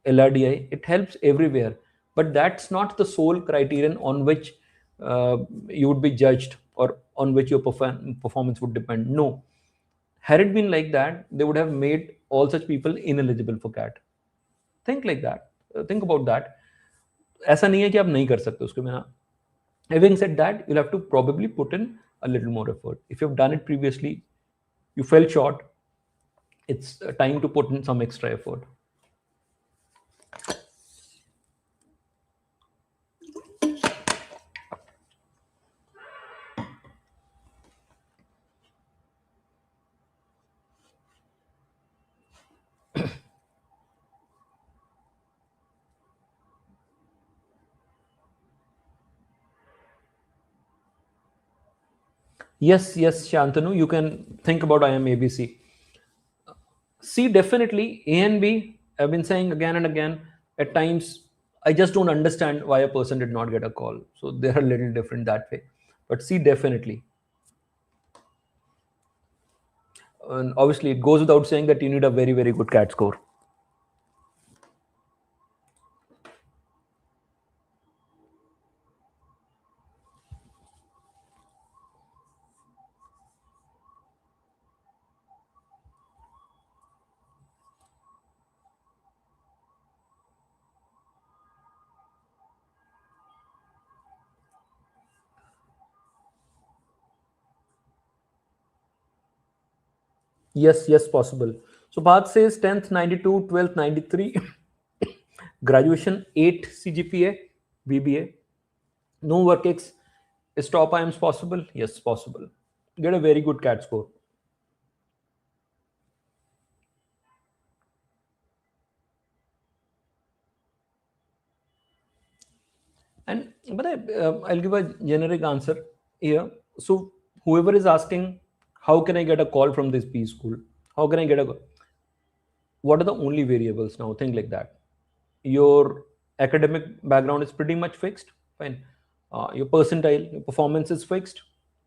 LRDI. It helps everywhere, but that's not the sole criterion on which you would be judged, or on which your performance would depend. No, had it been like that, they would have made all such people ineligible for CAT. Think like that. Think about that. ऐसा नहीं है कि आप नहीं कर सकते उसके बिना. Having said that, you'll have to probably put in a little more effort. If you've done it previously, you fell short, it's time to put in some extra effort. Yes, yes, Shantanu, you can think about IM ABC. C, definitely. A and B, I've been saying again and again, at times, I just don't understand why a person did not get a call. So they're a little different that way. But C, definitely. And obviously, it goes without saying that you need a very, very good CAT score. Yes, yes, possible. So Bharat says 10th 92, 12th 93, graduation 8 CGPA, BBA. No work ex. Is top IMs possible? Yes, possible. Get a very good CAT score. And but I'll give a generic answer here. So whoever is asking, how can I get a call from this B school? How can I get a? What are the only variables now? Think like that. Your academic background is pretty much fixed. Fine. Your percentile, your performance is fixed.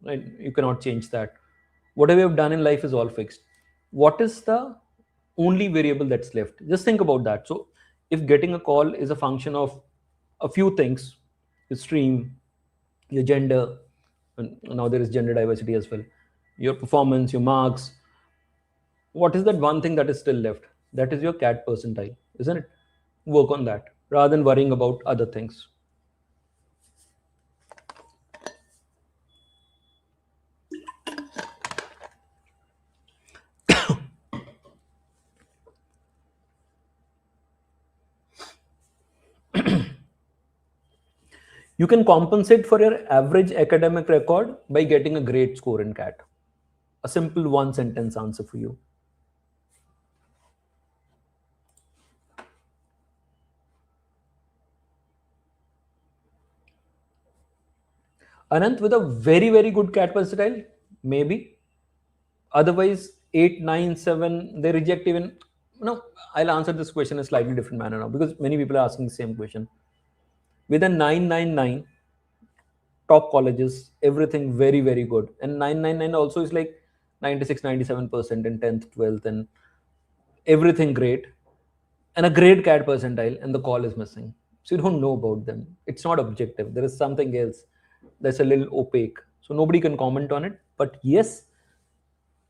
Right? You cannot change that. Whatever you've done in life is all fixed. What is the only variable that's left? Just think about that. So if getting a call is a function of a few things, your stream, your gender, and now there is gender diversity as well, your performance, your marks, what is that one thing that is still left? That is your CAT percentile, isn't it? Work on that rather than worrying about other things. You can compensate for your average academic record by getting a great score in CAT. A simple one sentence answer for you. Anant, with a very, very good CAT percentile, maybe. Otherwise, 8, 9, 7, they reject even. No, I'll answer this question in a slightly different manner now because many people are asking the same question. With a 999, top colleges, everything very, very good. And 999 also is like 96, 97% in 10th, 12th, and everything great. And a great CAT percentile, and the call is missing. So you don't know about them. It's not objective. There is something else that's a little opaque. So nobody can comment on it. But yes,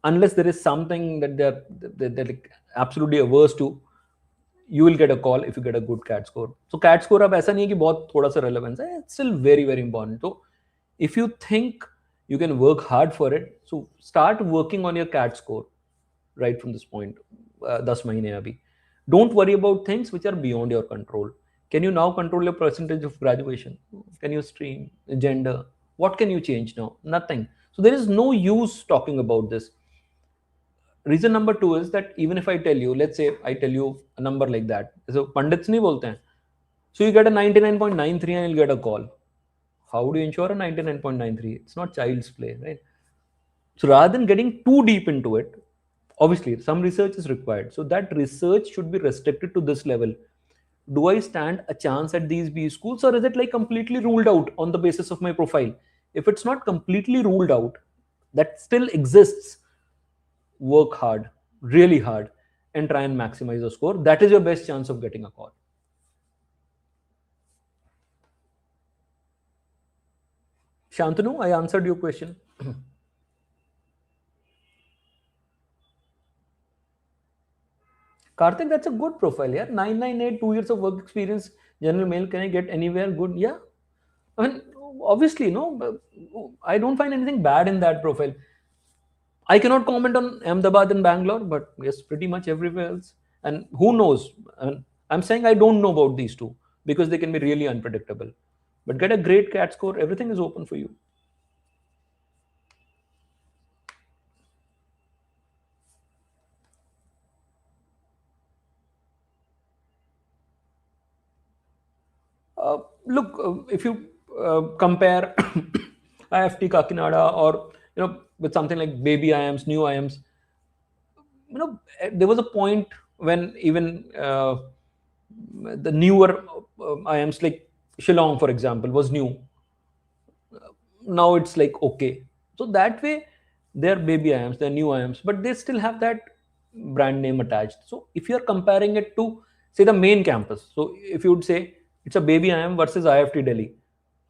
unless there is something that they're like absolutely averse to, you will get a call if you get a good CAT score. So CAT score अब ऐसा नहीं है कि बहुत थोड़ा सा relevance है. It's still very, very important. So if you think you can work hard for it, so start working on your CAT score right from this point. 10 महीने अभी. Don't worry about things which are beyond your control. Can you now control your percentage of graduation? Can you stream gender? What can you change now? Nothing. So there is no use talking about this. Reason number two is that even if I tell you, let's say I tell you a number like that, so pandits नहीं बोलते हैं. So you get a 99.93 and you'll get a call. How do you ensure a 99.93? It's not child's play, right? So rather than getting too deep into it, obviously some research is required. So that research should be restricted to this level. Do I stand a chance at these B schools, or is it like completely ruled out on the basis of my profile? If it's not completely ruled out, that still exists, work hard, really hard, and try and maximize the score. That is your best chance of getting a call. Shantanu, I answered your question. Karthik, that's a good profile. Yeah, 998, 2 years of work experience, general male. Can I get anywhere good? Yeah. I mean, obviously, no, I don't find anything bad in that profile. I cannot comment on Ahmedabad and Bangalore, but yes, pretty much everywhere else. And who knows? I'm saying I don't know about these two because they can be really unpredictable. But get a great CAT score, everything is open for you. Look, if you compare IFT Kakinada or with something like baby IMs, new IMs, there was a point when even the newer IIMs like Shillong, for example, was new. Now it's like okay. So that way, they're baby IIMs, they're new IIMs, but they still have that brand name attached. So if you're comparing it to, say, the main campus, so if you would say it's a baby IIM versus IFT Delhi,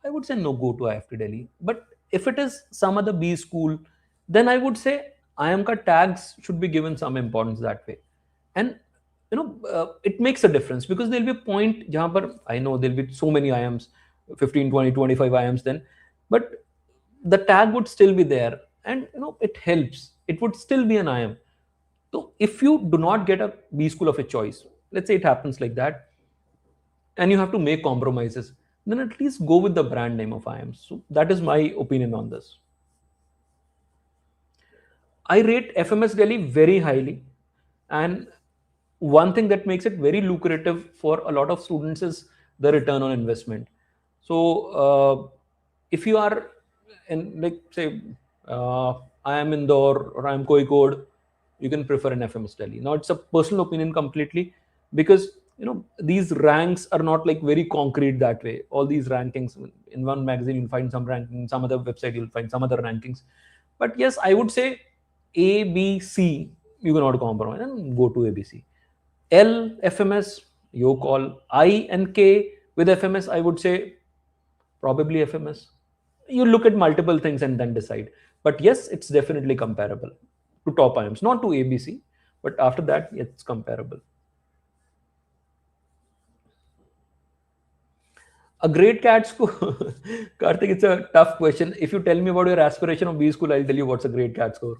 I would say no, go to IFT Delhi. But if it is some other B school, then I would say IIM ka tags should be given some importance that way. And it makes a difference because there'll be a point jahan par, I know there'll be so many IIMs, 15, 20, 25 IIMs then, but the tag would still be there, and it helps. It would still be an IIM. So if you do not get a B school of a choice, let's say it happens like that, and you have to make compromises, then at least go with the brand name of IIMs. So that is my opinion on this. I rate FMS Delhi very highly, and one thing that makes it very lucrative for a lot of students is the return on investment. So if you are in, like, say, I am Indore or I am Kozhikode, you can prefer an FMS Delhi. Now it's a personal opinion completely, because these ranks are not like very concrete that way. All these rankings in one magazine you'll find some ranking, some other website you'll find some other rankings. But yes, I would say A, B, C, you cannot compromise and go to ABC. L, FMS, you call. I and K with FMS, I would say probably FMS. You look at multiple things and then decide. But yes, it's definitely comparable to top IIMs, not to ABC, but after that, it's comparable. A great CAT score. Karthik, it's a tough question. If you tell me about your aspiration of B school, I'll tell you what's a great CAT score.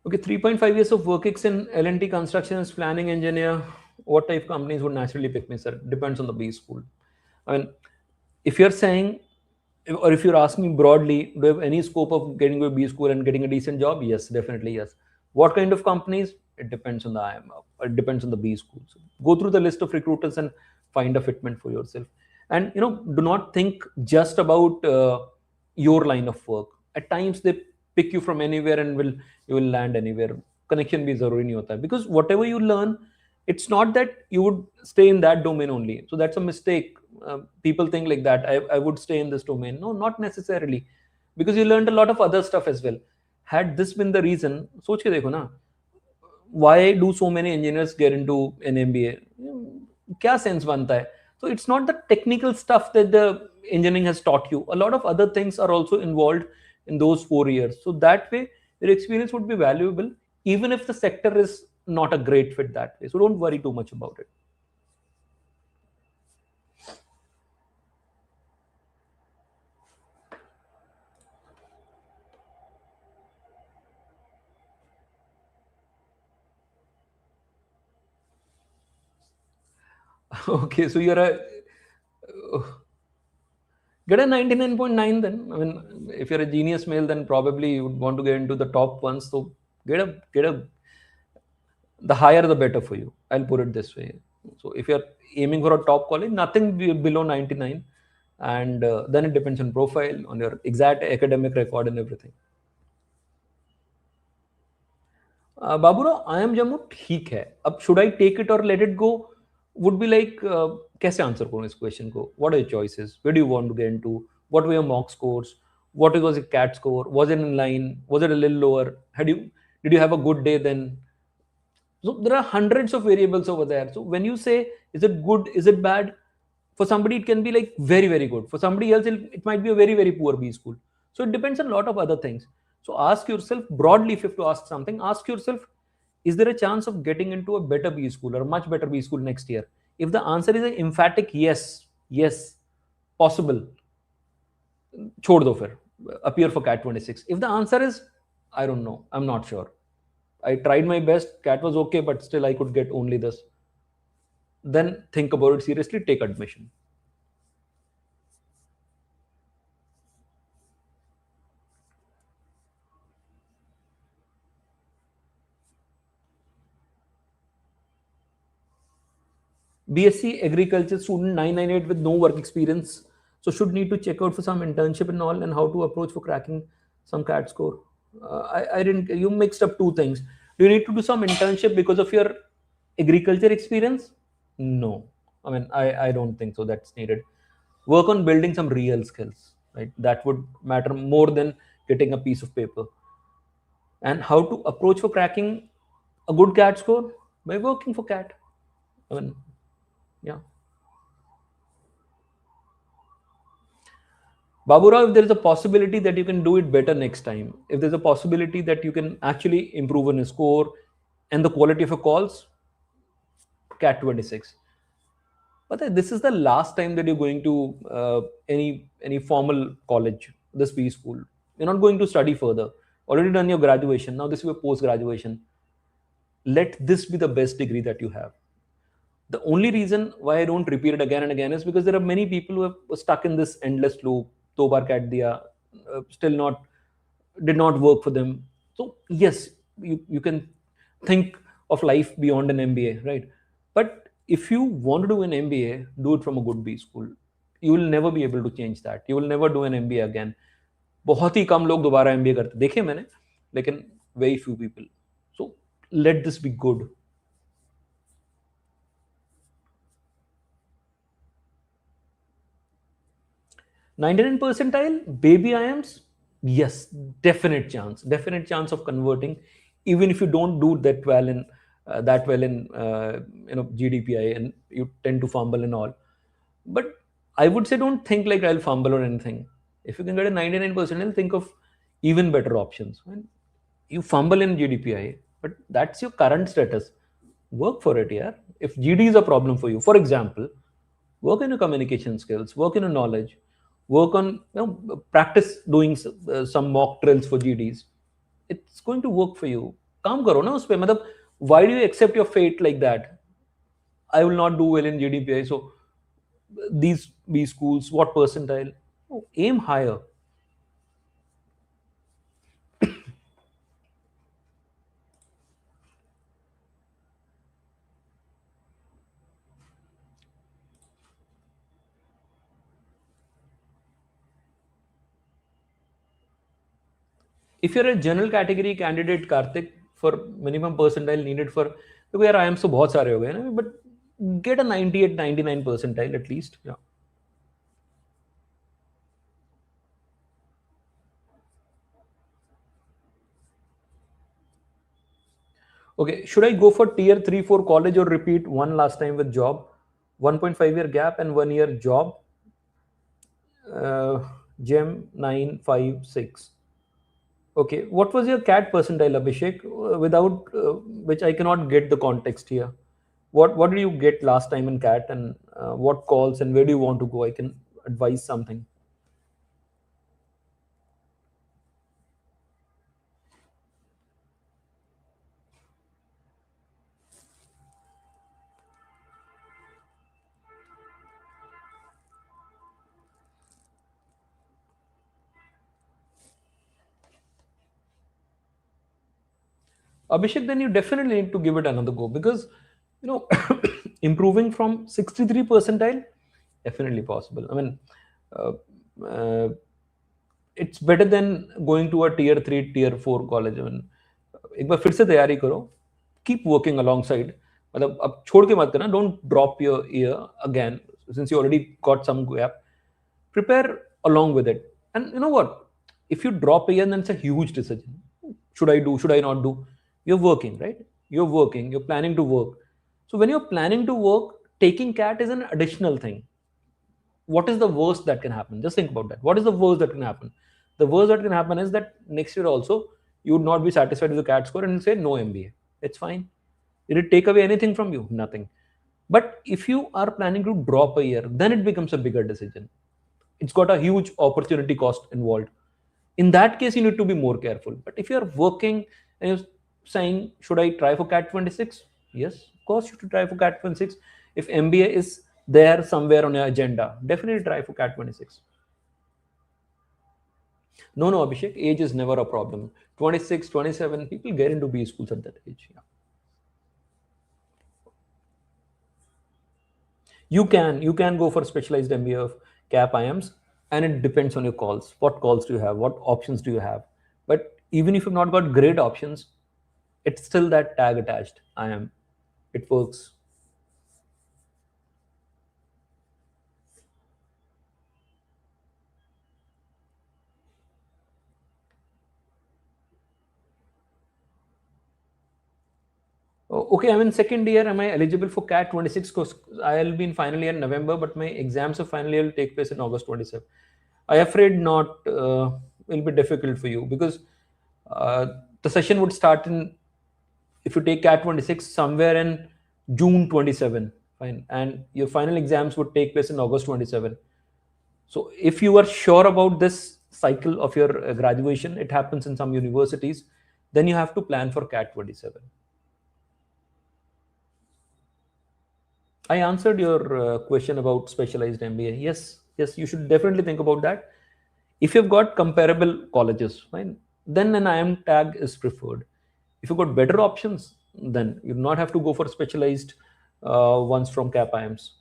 Okay, 3.5 years of work ex in L&T constructions, planning engineer. What type of companies would naturally pick me, sir? Depends on the B school. I mean, if you're saying, or if you're asking broadly, do you have any scope of getting to a B school and getting a decent job? Yes, definitely yes. What kind of companies? It depends on the IM. It depends on the B school. So go through the list of recruiters and find a fitment for yourself. And do not think just about your line of work. At times they pick you from anywhere and you will land anywhere. Connection bhi zaruri nahi hota hai. Because whatever you learn, it's not that you would stay in that domain only. So that's a mistake. People think like that. I would stay in this domain. No, not necessarily, because you learned a lot of other stuff as well. Had this been the reason, सोच के देखो ना, why do so many engineers get into an MBA? क्या sense बनता है? So it's not the technical stuff that the engineering has taught you. A lot of other things are also involved in those 4 years. So that way, your experience would be valuable, even if the sector is not a great fit that way. So don't worry too much about it. Okay, so you're a get a 99.9 then. I mean, if you're a genius male, then probably you would want to get into the top ones. So get a the higher the better for you. I'll put it this way. So if you're aiming for a top college, nothing below 99, and then it depends on profile, on your exact academic record and everything. Baburao, I am Jammu ठीक है. अब should I take it or let it go, would be like, कैसे answer करूं इस question को? What are your choices? Where do you want to get into? What were your mock scores? What was your CAT score? Was it in line? Was it a little lower? Did you have a good day then? So there are hundreds of variables over there. So when you say, is it good, is it bad, for somebody it can be like very very good, for somebody else it might be a very very poor B school. So it depends on a lot of other things. So ask yourself broadly, if you have to ask something, ask yourself, is there a chance of getting into a better B school or a much better B school next year? If the answer is an emphatic yes, yes, possible, छोड़ दो फिर, appear for CAT 26. If the answer is, I don't know, I'm not sure, I tried my best, CAT was okay, but still I could get only this, then think about it seriously, take admission. BSc agriculture student 998 with no work experience, so should need to check out for some internship and all, and how to approach for cracking some CAT score. I didn't. You mixed up two things. Do you need to do some internship because of your agriculture experience? No, I mean I don't think so. That's needed. Work on building some real skills. Right, that would matter more than getting a piece of paper. And how to approach for cracking a good CAT score by working for CAT. I mean, yeah. Baburao, if there is a possibility that you can do it better next time, if there's a possibility that you can actually improve on your score and the quality of your calls, CAT 26. But this is the last time that you're going to any formal college, this B school. You're not going to study further. Already done your graduation. Now this is your post graduation. Let this be the best degree that you have. The only reason why I don't repeat it again and again is because there are many people who are stuck in this endless loop. दो बार CAT दिया, still not did not work for them. So yes, you can think of life beyond an MBA, right? But if you want to do an MBA, do it from a good B school. You will never be able to change that. You will never do an MBA again. बहुत ही कम लोग दोबारा MBA करते देखे मैंने, लेकिन very few people. So let this be good. 99 percentile baby IIMs, yes, definite chance of converting, even if you don't do that well in GDPI and you tend to fumble and all. But I would say don't think like I'll fumble or anything. If you can get a 99 percentile, think of even better options. When you fumble in GDPI, but that's your current status, work for it. Yeah, if GD is a problem for you, for example, work on your communication skills, work on your knowledge, work on practice doing some mock drills for GDs. It's going to work for you. काम करो ना उस पे, मतलब why do you accept your fate like that? I will not do well in GDPI, so these B schools, what percentile? Oh, aim higher. If you're a general category candidate, Karthik, for minimum percentile needed for, देखो यार IIMs तो बहुत सारे हो गए ना, but get a 98 99 percentile at least. Yeah. Okay, should I go for tier 3 4 college or repeat one last time with job? 1.5 year gap and 1 year job. Gem 956. Okay, what was your CAT percentile, Abhishek? Without which I cannot get the context here. What did you get last time in CAT, and what calls and where do you want to go? I can advise something. Abhishek, then you definitely need to give it another go, because improving from 63 percentile, definitely possible. I mean, uh, uh, it's better than going to a tier 3 tier 4 college. I mean, एक बार फिर से तैयारी करो, keep working alongside. मतलब अब छोड़ के मत करना, don't drop your ear again since you already got some gap. Prepare along with it. And you know what, if you drop a year, then it's a huge decision. Should I do, should I not do? You're working, right? You're working, you're planning to work. So when you're planning to work, taking CAT is an additional thing. What is the worst that can happen? Just think about that. What is the worst that can happen? The worst that can happen is that next year also you would not be satisfied with the CAT score and you say no MBA. It's fine. Did it take away anything from you? Nothing. But if you are planning to drop a year, then it becomes a bigger decision. It's got a huge opportunity cost involved. In that case, you need to be more careful. But if you're working and you're saying, should I try for CAT 26? Yes, of course, you should try for CAT 26. If MBA is there somewhere on your agenda, definitely try for CAT 26. No, Abhishek, age is never a problem. 26, 27, people get into B schools at that age. Yeah. You can go for specialized MBA of cap IMs, and it depends on your calls. What calls do you have? What options do you have? But even if you've not got great options, it's still that tag attached. IM. It works. Okay, I'm in second year. Am I eligible for CAT 26? Because I'll be in final year in November, but my exams of final year will take place in August 27. I afraid not. Will be difficult for you because uh, the session would start in, if you take CAT 26, somewhere in June 27. Fine, and your final exams would take place in August 27. So if you are sure about this cycle of your graduation, it happens in some universities, then you have to plan for CAT 27. I answered your question about specialized MBA. Yes, yes, you should definitely think about that. If you've got comparable colleges, fine, then an IM tag is preferred. If you've got better options, then you do not have to go for specialized ones from CAP IMs.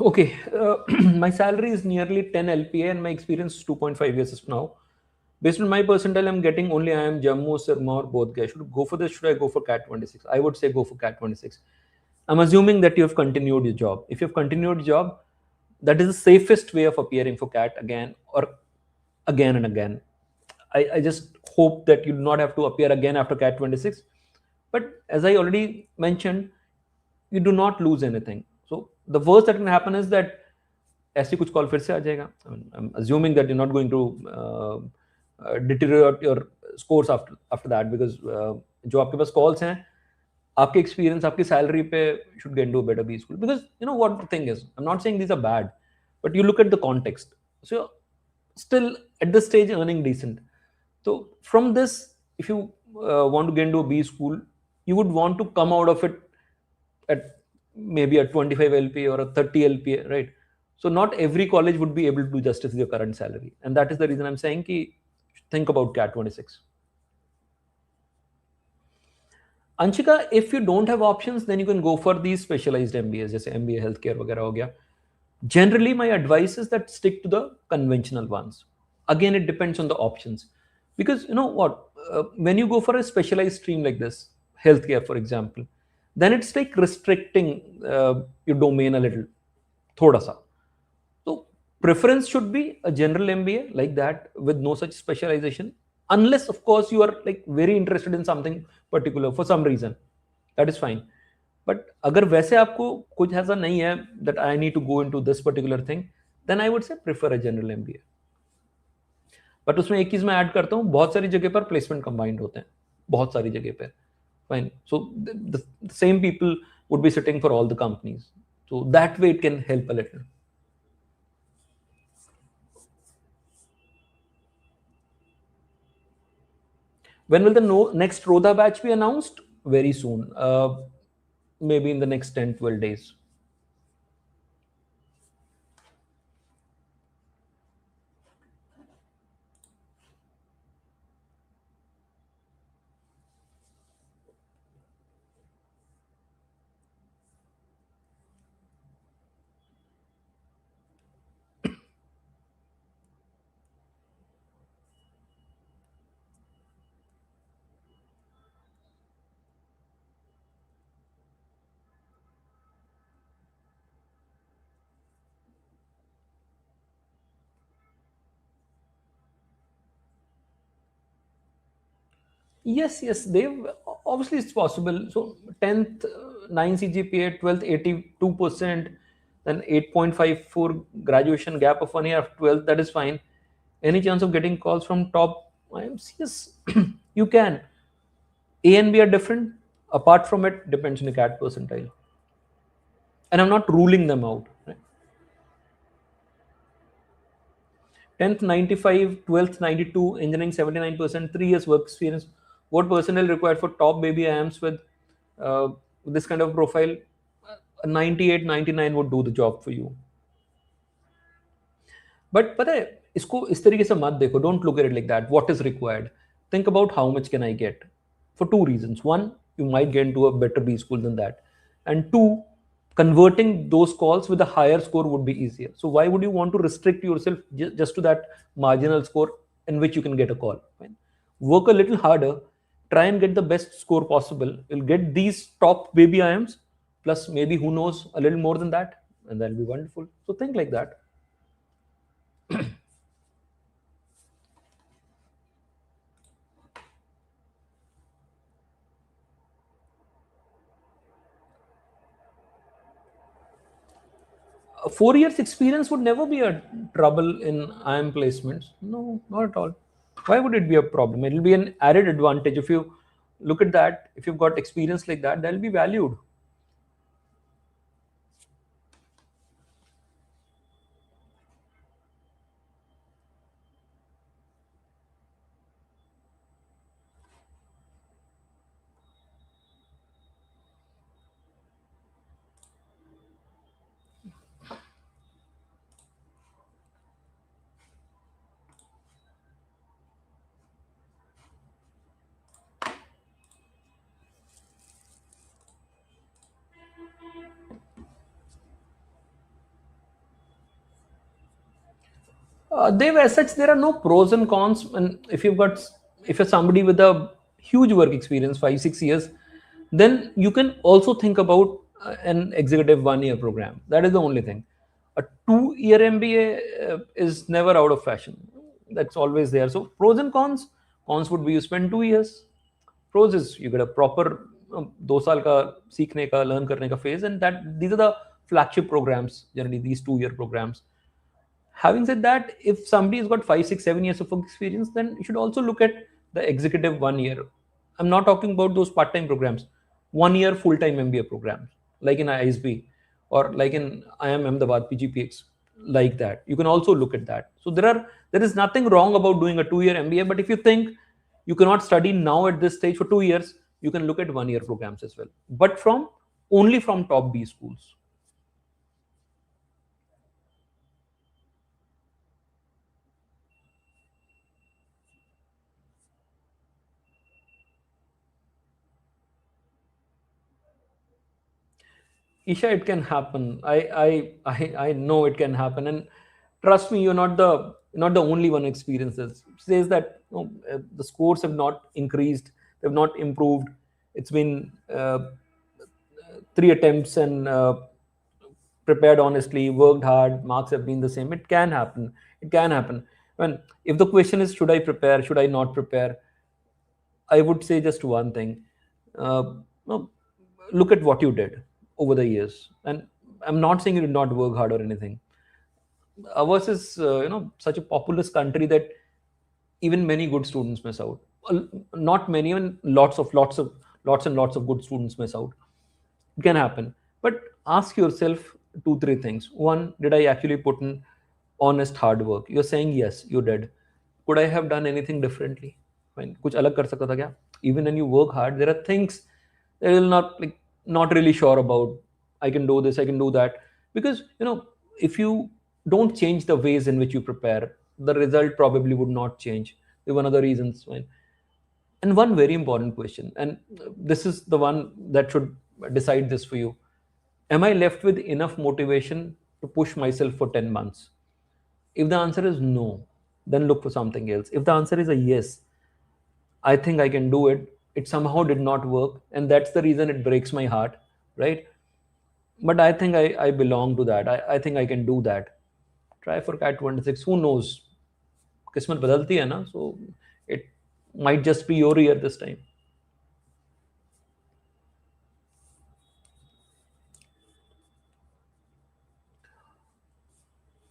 Okay, my salary is nearly 10 LPA and my experience is 2.5 years now. Based on my percentile, I'm getting only IM Jammu, Sirma, or both. Should I go for this? Should I go for CAT 26? I would say go for CAT 26. I'm assuming that you have continued your job. If you've continued your job, that is the safest way of appearing for CAT again or again and again. I just hope that you do not have to appear again after CAT 26. But as I already mentioned, you do not lose anything. So the worst that can happen is that ऐसी कुछ call फिर से आ जाएगा. I'm assuming that you're not going to deteriorate your scores after that, because जो आपके पास calls हैं, आपके experience, आपकी salary पे should get into a better B school. Because you know what the thing is, I'm not saying these are bad, but you look at the context. So you're still at this stage earning decent. So from this, if you want to get into a B school, you would want to come out of it at maybe a 25 LPA or a 30 LPA, right? So not every college would be able to do justice with your current salary, and that is the reason I'm saying ki think about CAT 26. Anshika, if you don't have options, then you can go for these specialized MBAs, जैसे MBA healthcare वगैरह हो गया. Generally, my advice is that stick to the conventional ones. Again, it depends on the options, because you know what, when you go for a specialized stream like this, healthcare, for example, then it's like restricting your domain a little, thoda sa. So preference should be a general MBA like that with no such specialization, unless of course you are like very interested in something particular for some reason. That is fine. But अगर वैसे आपको कुछ ऐसा नहीं है that I need to go into this particular thing, then I would say prefer a general MBA. But उसमें एक चीज मैं ऐड करता हूँ, बहुत सारी जगह पर प्लेसमेंट कंबाइंड होते हैं, बहुत सारी जगह पर. Fine. So the same people would be sitting for all the companies. So that way it can help a little. When will the next Rodha batch be announced? Very soon. Maybe in the next 10, 12 days. Yes, yes, they've obviously it's possible. So 10th, 9 CGPA, 12th, 82%, then 8.54 graduation gap of 1 year of 12th, that is fine. Any chance of getting calls from top IMs? Yes, you can. A and B are different. Apart from it, depends on the CAT percentile. And I'm not ruling them out. Right? 10th 95, 12th 92, engineering 79%, 3 years work experience. What personnel required for top baby IMs with this kind of profile? a 98, 99 would do the job for you. But पता है इसको इस तरीके से मत देखो, don't look at it like that what is required, think about how much can I get for two reasons. One, you might get into a better B school than that, and two, converting those calls with a higher score would be easier. So why would you want to restrict yourself just to that marginal score in which you can get a call, right? Work a little harder, try and get the best score possible, you'll get these top baby IMs plus maybe who knows a little more than that, and that'll be wonderful. So think like that. 4 years experience would never be a trouble in IM placements. No, not at all. Why would it be a problem? It will be an added advantage. If you look at that, if you've got experience like that, that'll be valued. As such, there are no pros and cons. And if you're somebody with a huge work experience, 5, 6 years, then you can also think about an executive 1 year program. That is the only thing. A 2 year MBA is never out of fashion. That's always there. So pros and cons. Cons would be you spend 2 years. Pros is you get a proper 2 साल का सीखने का learn करने का phase, and that these are the flagship programs generally, these 2 year programs. Having said that, if somebody has got 5, 6, 7 years of experience, then you should also look at the executive 1 year. I'm not talking about those part-time programs, 1 year full-time MBA programs, like in ISB or like in IIM Ahmedabad PGPX, like that. You can also look at that. So there is nothing wrong about doing a 2 year MBA, but if you think you cannot study now at this stage for 2 years, you can look at 1 year programs as well, but only from top B schools. Isha, it can happen. I know it can happen, and trust me, you're not the only one experiences. Says that the scores have not increased, they've not improved. It's been 3 attempts and prepared honestly, worked hard, marks have been the same. It can happen. It can happen. When if the question is should I prepare, should I not prepare, I would say just one thing. No, look at what you did over the years. And I'm not saying you did not work hard or anything. Ours is, such a populous country that even many good students miss out. Not many, even lots and lots of good students miss out. It can happen. But ask yourself 2, 3 things. One, did I actually put in honest hard work? You're saying yes, you did. Could I have done anything differently? Fine. कुछ अलग कर सकता था क्या? Even when you work hard, there are things that you're not really sure about. I can do this, I can do that. Because if you don't change the ways in which you prepare, the result probably would not change. There were other reasons. Fine. And one very important question, and this is the one that should decide this for you. Am I left with enough motivation to push myself for 10 months? If the answer is no, then look for something else. If the answer is a yes, I think I can do it. It somehow did not work, and that's the reason it breaks my heart, right? But I think I belong to that. I think I can do that. Try for CAT 26. Who knows? किस्मत बदलती है ना, so it might just be your year this time.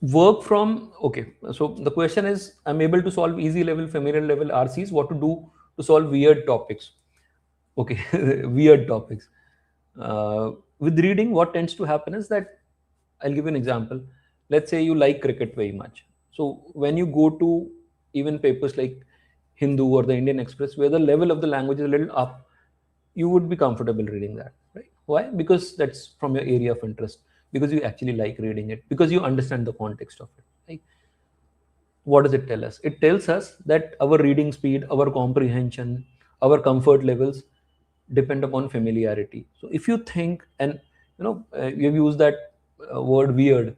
Work from, okay, so the question is, I'm able to solve easy level, familiar level RCs. What to do to solve weird topics? Okay, weird topics. With reading, what tends to happen is that, I'll give you an example. Let's say you like cricket very much. So when you go to even papers like Hindu or the Indian Express, where the level of the language is a little up, you would be comfortable reading that, right? Why? Because that's from your area of interest, because you actually like reading it, because you understand the context of it. Like, what does it tell us? It tells us that our reading speed, our comprehension, our comfort levels depend upon familiarity. So if you think, and you've used that word weird.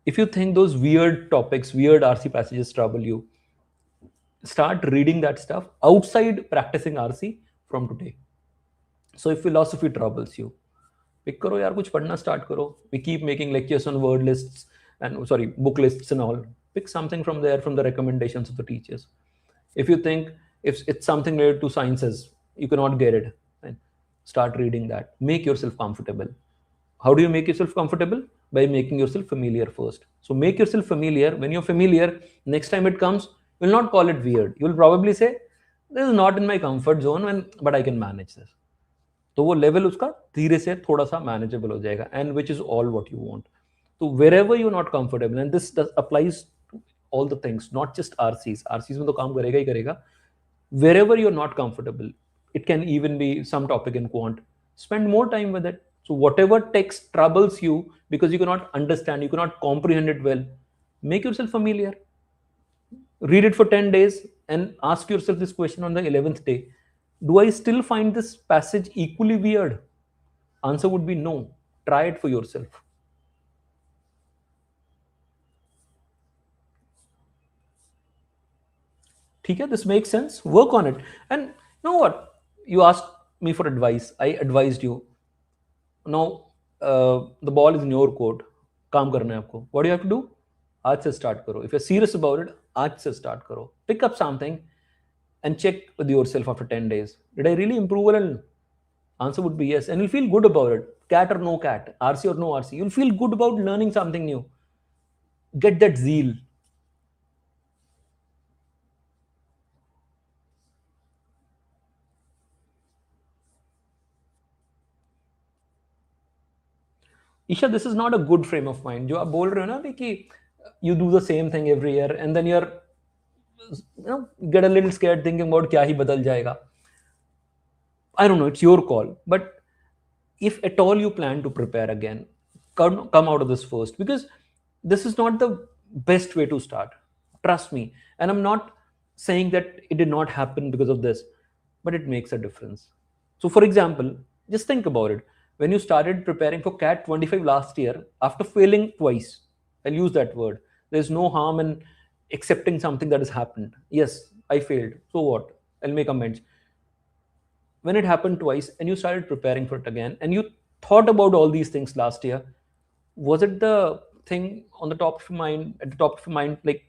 If you think those weird topics, weird RC passages trouble you, start reading that stuff outside practicing RC from today. So if philosophy troubles you, pick करो यार, कुछ पढ़ना start करो. We keep making lectures on word lists and book lists and all. Pick something from there, from the recommendations of the teachers. If you think if it's something related to sciences, you cannot get it, right? Start reading that. Make yourself comfortable. How do you make yourself comfortable? By making yourself familiar first. So make yourself familiar. When you're familiar, next time it comes, you'll not call it weird. You'll probably say, this is not in my comfort zone, but I can manage this. तो वो level उसका धीरे से थोड़ा सा manageable हो जाएगा, and which is all what you want. तो wherever you not comfortable, and this applies to all the things, not just RCs में तो काम करेगा ही करेगा. Wherever you are not comfortable, it can even be some topic in quant, spend more time with it. So whatever text troubles you because you cannot understand, you cannot comprehend it well, make yourself familiar. Read it for 10 days and ask yourself this question on the 11th day: do I still find this passage equally weird? Answer would be no. Try it for yourself. ठीक है, this makes sense. Work on it. And you know what? You asked me for advice. I advised you. Now the ball is in your court. काम करना है आपको. What do you have to do? आज से start करो. If you're serious about it, आज से start करो. Pick up something and check with yourself after 10 days. Did I really improve a little? Answer would be yes. And you'll feel good about it. Cat or no cat, RC or no RC. You'll feel good about learning something new. Get that zeal. Isha, this is not a good frame of mind. जो आप बोल रहे हो ना कि you do the same thing every year and then your get a little scared thinking about क्या ही बदल जाएगा. I don't know, it's your call. But if at all you plan to prepare again, come out of this first, because this is not the best way to start. Trust me. And I'm not saying that it did not happen because of this, but it makes a difference. So for example, just think about it. When you started preparing for CAT 25 last year, after failing twice, I'll use that word. There's no harm in accepting something that has happened. Yes, I failed. So what? I'll make amends. When it happened twice and you started preparing for it again, and you thought about all these things last year, was it the thing on the top of your mind, at the top of your mind, like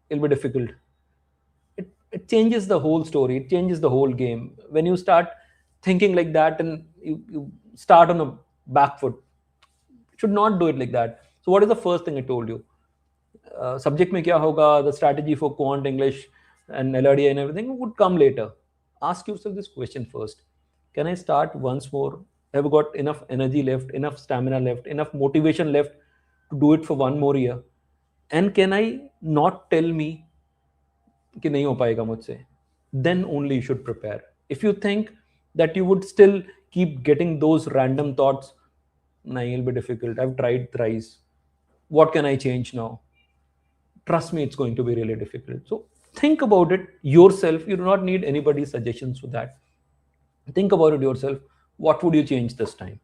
it'll be difficult? It changes the whole story. It changes the whole game. When you start thinking like that and you start on a back foot, you should not do it like that. So what is the first thing I told you? Subject में क्या होगा, the strategy for quant, English and LRDI and everything would come later. Ask yourself this question first. Can I start once more? Have I got enough energy left, enough stamina left, enough motivation left to do it for one more year? And can I not tell me कि नहीं हो पाएगा मुझसे? Then only you should prepare. If you think that you would still keep getting those random thoughts, nahin, it'll be difficult. I've tried thrice. What can I change now? Trust me, it's going to be really difficult. So think about it yourself. You do not need anybody's suggestions for that. Think about it yourself. What would you change this time?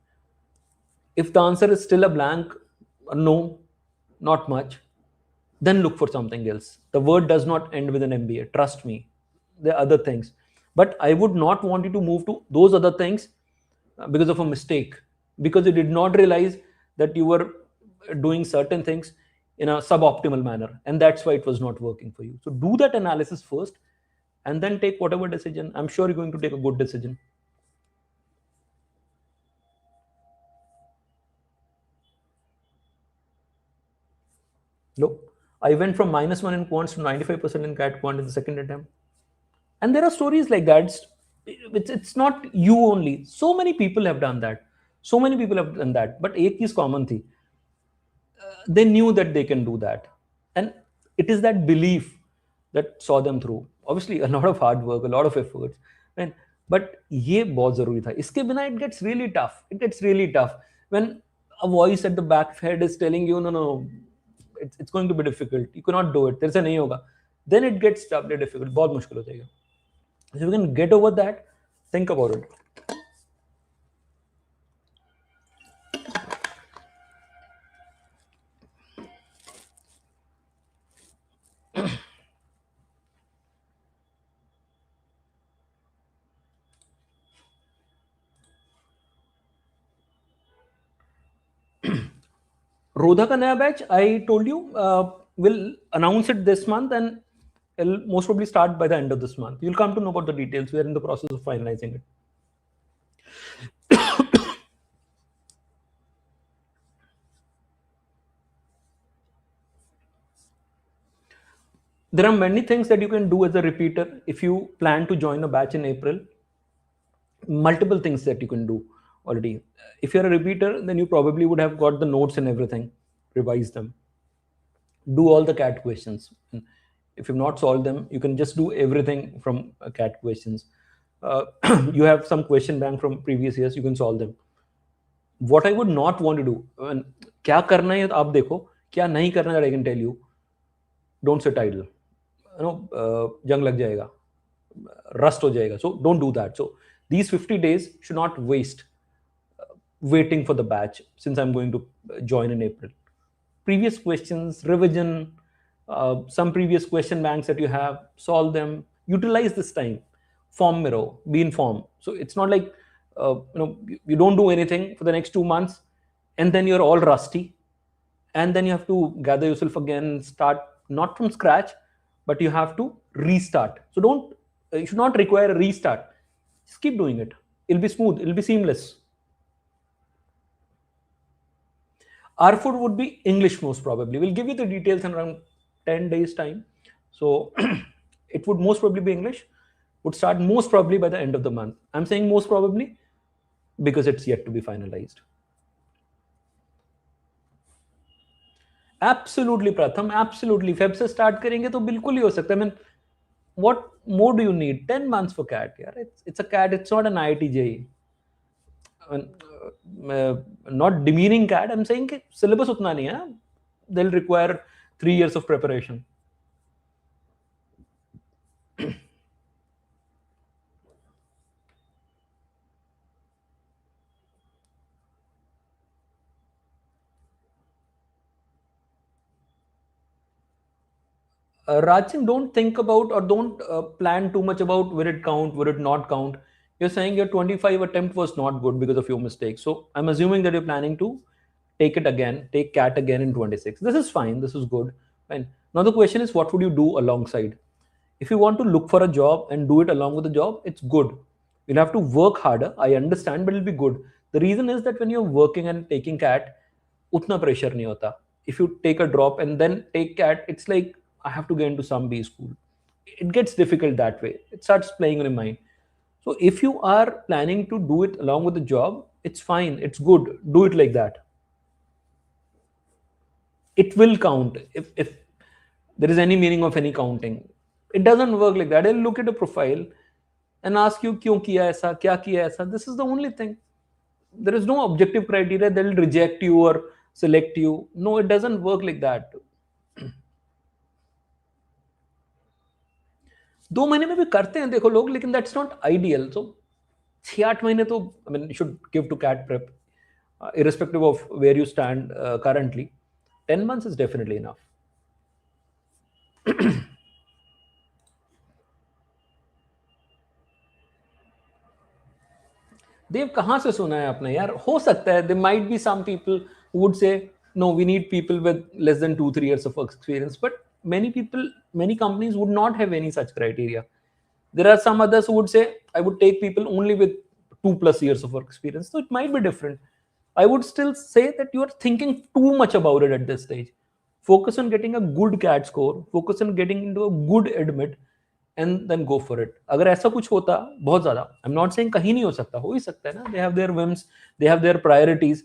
If the answer is still a blank, no, not much, then look for something else. The word does not end with an MBA. Trust me. There are other things. But I would not want you to move to those other things because of a mistake, because you did not realize that you were doing certain things in a suboptimal manner, and that's why it was not working for you. So do that analysis first and then take whatever decision. I'm sure you're going to take a good decision. Look, I went from -1 in quants to 95% in cat quant in the second attempt. And there are stories like that. It's not you only. So many people have done that. So many people have done that. But एक चीज common थी. They knew that they can do that, and it is that belief that saw them through. Obviously a lot of hard work, a lot of efforts, and but ये बहुत जरूरी था, इसके बिना it gets really tough, it gets really tough when a voice at the back head is telling you no no it's going to be difficult, you cannot do it, तेरे से नहीं होगा, then it gets doubly difficult, बहुत मुश्किल हो जाएगा. If you can get over that, think about it. Rodha का नया batch, I told you, will announce it this month and it'll most probably start by the end of this month. You'll come to know about the details. We are in the process of finalizing it. There are many things that you can do as a repeater if you plan to join a batch in April. Multiple things that you can do already. If you're a repeater, then you probably would have got the notes and everything, revise them, do all the CAT questions. If you've not solved them, you can just do everything from CAT questions. You have some question bank from previous years, you can solve them. What I would not want to do, क्या करना है आप देखो, क्या नहीं करना है, I can tell you, don't sit idle. जंग लग जाएगा, rust हो जाएगा. So don't do that. So these 50 days should not waste waiting for the batch, since I'm going to join in April. Previous questions, revision, some previous question banks that you have, solve them, utilize this time. Form mirror, be informed. So it's not like you don't do anything for the next 2 months and then you're all rusty and then you have to gather yourself again, start not from scratch, but you have to restart. So don't, you should not require a restart. Just keep doing it. It'll be smooth, it'll be seamless. Our food would be English most probably. We'll give you the details in around 10 days time. So it would most probably be English, would start most probably by the end of the month. I'm saying most probably because it's yet to be finalized. Absolutely, Pratham, absolutely. Feb से start करेंगे तो बिल्कुल ही हो सकता है. I mean, what more do you need? 10 months for CAT, yeah. It's a CAT, it's not an IIT JEE. Not demeaning CAT, I'm saying कि syllabus उतना नहीं है. They'll require 3 years of preparation. Raj Singh, don't think about or don't plan too much about will it count, will it not count. You're saying your 25 attempt was not good because of your mistakes. So I'm assuming that you're planning to take it again, take CAT again in 26. This is fine. This is good. Fine. Now the question is, what would you do alongside? If you want to look for a job and do it along with the job, it's good. You'll have to work harder. I understand, but it'll be good. The reason is that when you're working and taking CAT, utna pressure nahi hota. If you take a drop and then take CAT, it's like I have to get into some B school. It gets difficult that way. It starts playing in your mind. So if you are planning to do it along with the job, it's fine. It's good. Do it like that. It will count if there is any meaning of any counting. It doesn't work like that. They'll look at a profile and ask you, क्यों किया ऐसा, क्या किया ऐसा. This is the only thing. There is no objective criteria. They'll reject you or select you. No, it doesn't work like that. 2 महीने में भी करते हैं देखो लोग, लेकिन that's not ideal. So 6-8 महीने तो I mean you should give to CAT prep, irrespective of where you stand currently. 10 months is definitely enough. देव कहाँ से सुना है आपने यार? हो सकता है there might be some people who would say no, we need people with less than 2-3 years of experience, but many people, many companies would not have any such criteria. There are some others who would say I would take people only with 2+ years of work experience. So it might be different. I would still say that you are thinking too much about it at this stage. Focus on getting a good CAT score, focus on getting into a good admit, and then go for it. अगर ऐसा कुछ होता बहुत ज़्यादा, I'm not saying कहीं नहीं हो सकता, हो ही सकता है ना. They have their whims, they have their priorities.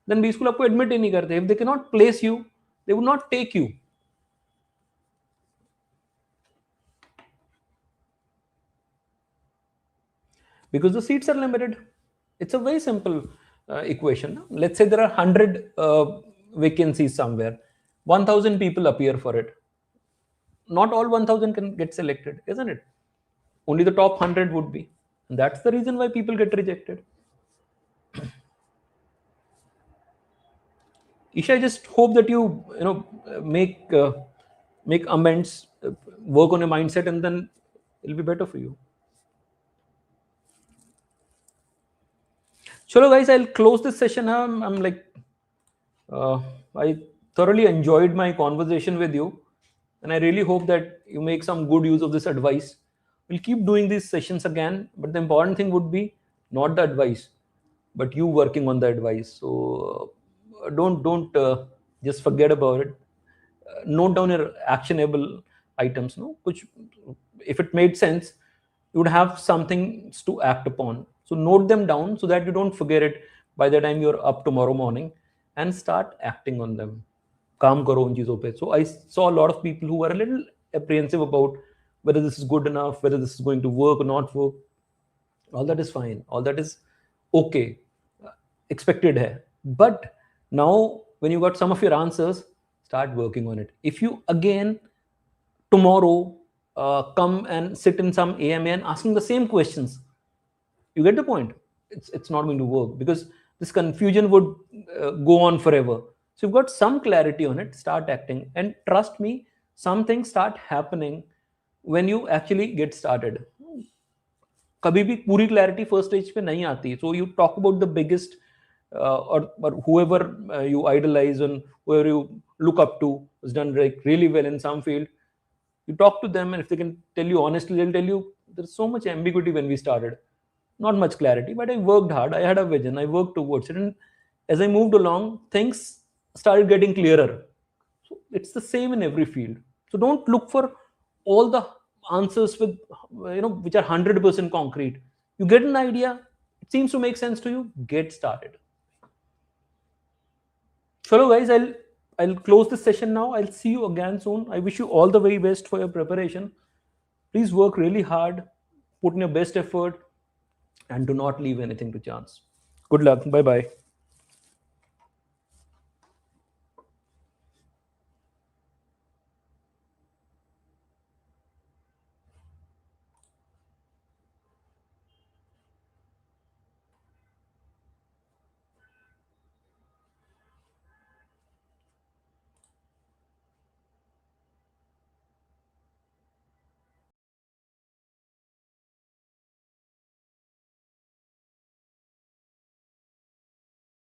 Then B school आपको admit ही नहीं करते. If they cannot place you, they would not take you. because the seats are limited. It's a very simple equation. Let's say there are 100 vacancies somewhere, 1000 people appear for it. Not all 1000 can get selected, isn't it? Only the top 100 would be, and that's the reason why people get rejected. Isha, I just hope that you know make amends, work on your mindset, and then it'll be better for you. Chalo guys, I'll close this session. I'm like, I thoroughly enjoyed my conversation with you, and I really hope that you make some good use of this advice. We'll keep doing these sessions again, but the important thing would be not the advice, but you working on the advice. So don't just forget about it. Note down your actionable items. No, which if it made sense, you would have something to act upon. So note them down so that you don't forget it by the time you're up tomorrow morning, and start acting on them. काम करो उन चीजों पे. So I saw a lot of people who were a little apprehensive about whether this is good enough, whether this is going to work or not work. All that is fine. All that is okay. Expected hai. But now when you got some of your answers, start working on it. If you again tomorrow come and sit in some AMA and asking the same questions, you get the point. It's not going to work, because this confusion would go on forever. So you've got some clarity on it. Start acting, and trust me, some things start happening when you actually get started. कभी भी पूरी clarity first stage पे नहीं आती. So you talk about the biggest or whoever you idolize and whoever you look up to has done really well in some field. You talk to them, and if they can tell you honestly, they'll tell you there's so much ambiguity when we started, not much clarity, but I worked hard, I had a vision, I worked towards it, and as I moved along, things started getting clearer. So it's the same in every field. So don't look for all the answers with which are 100% concrete. You get an idea, it seems to make sense to you, get started. Hello guys, I'll close this session now. I'll see you again soon. I wish you all the very best for your preparation. Please work really hard, put in your best effort, and do not leave anything to chance. Good luck. Bye bye.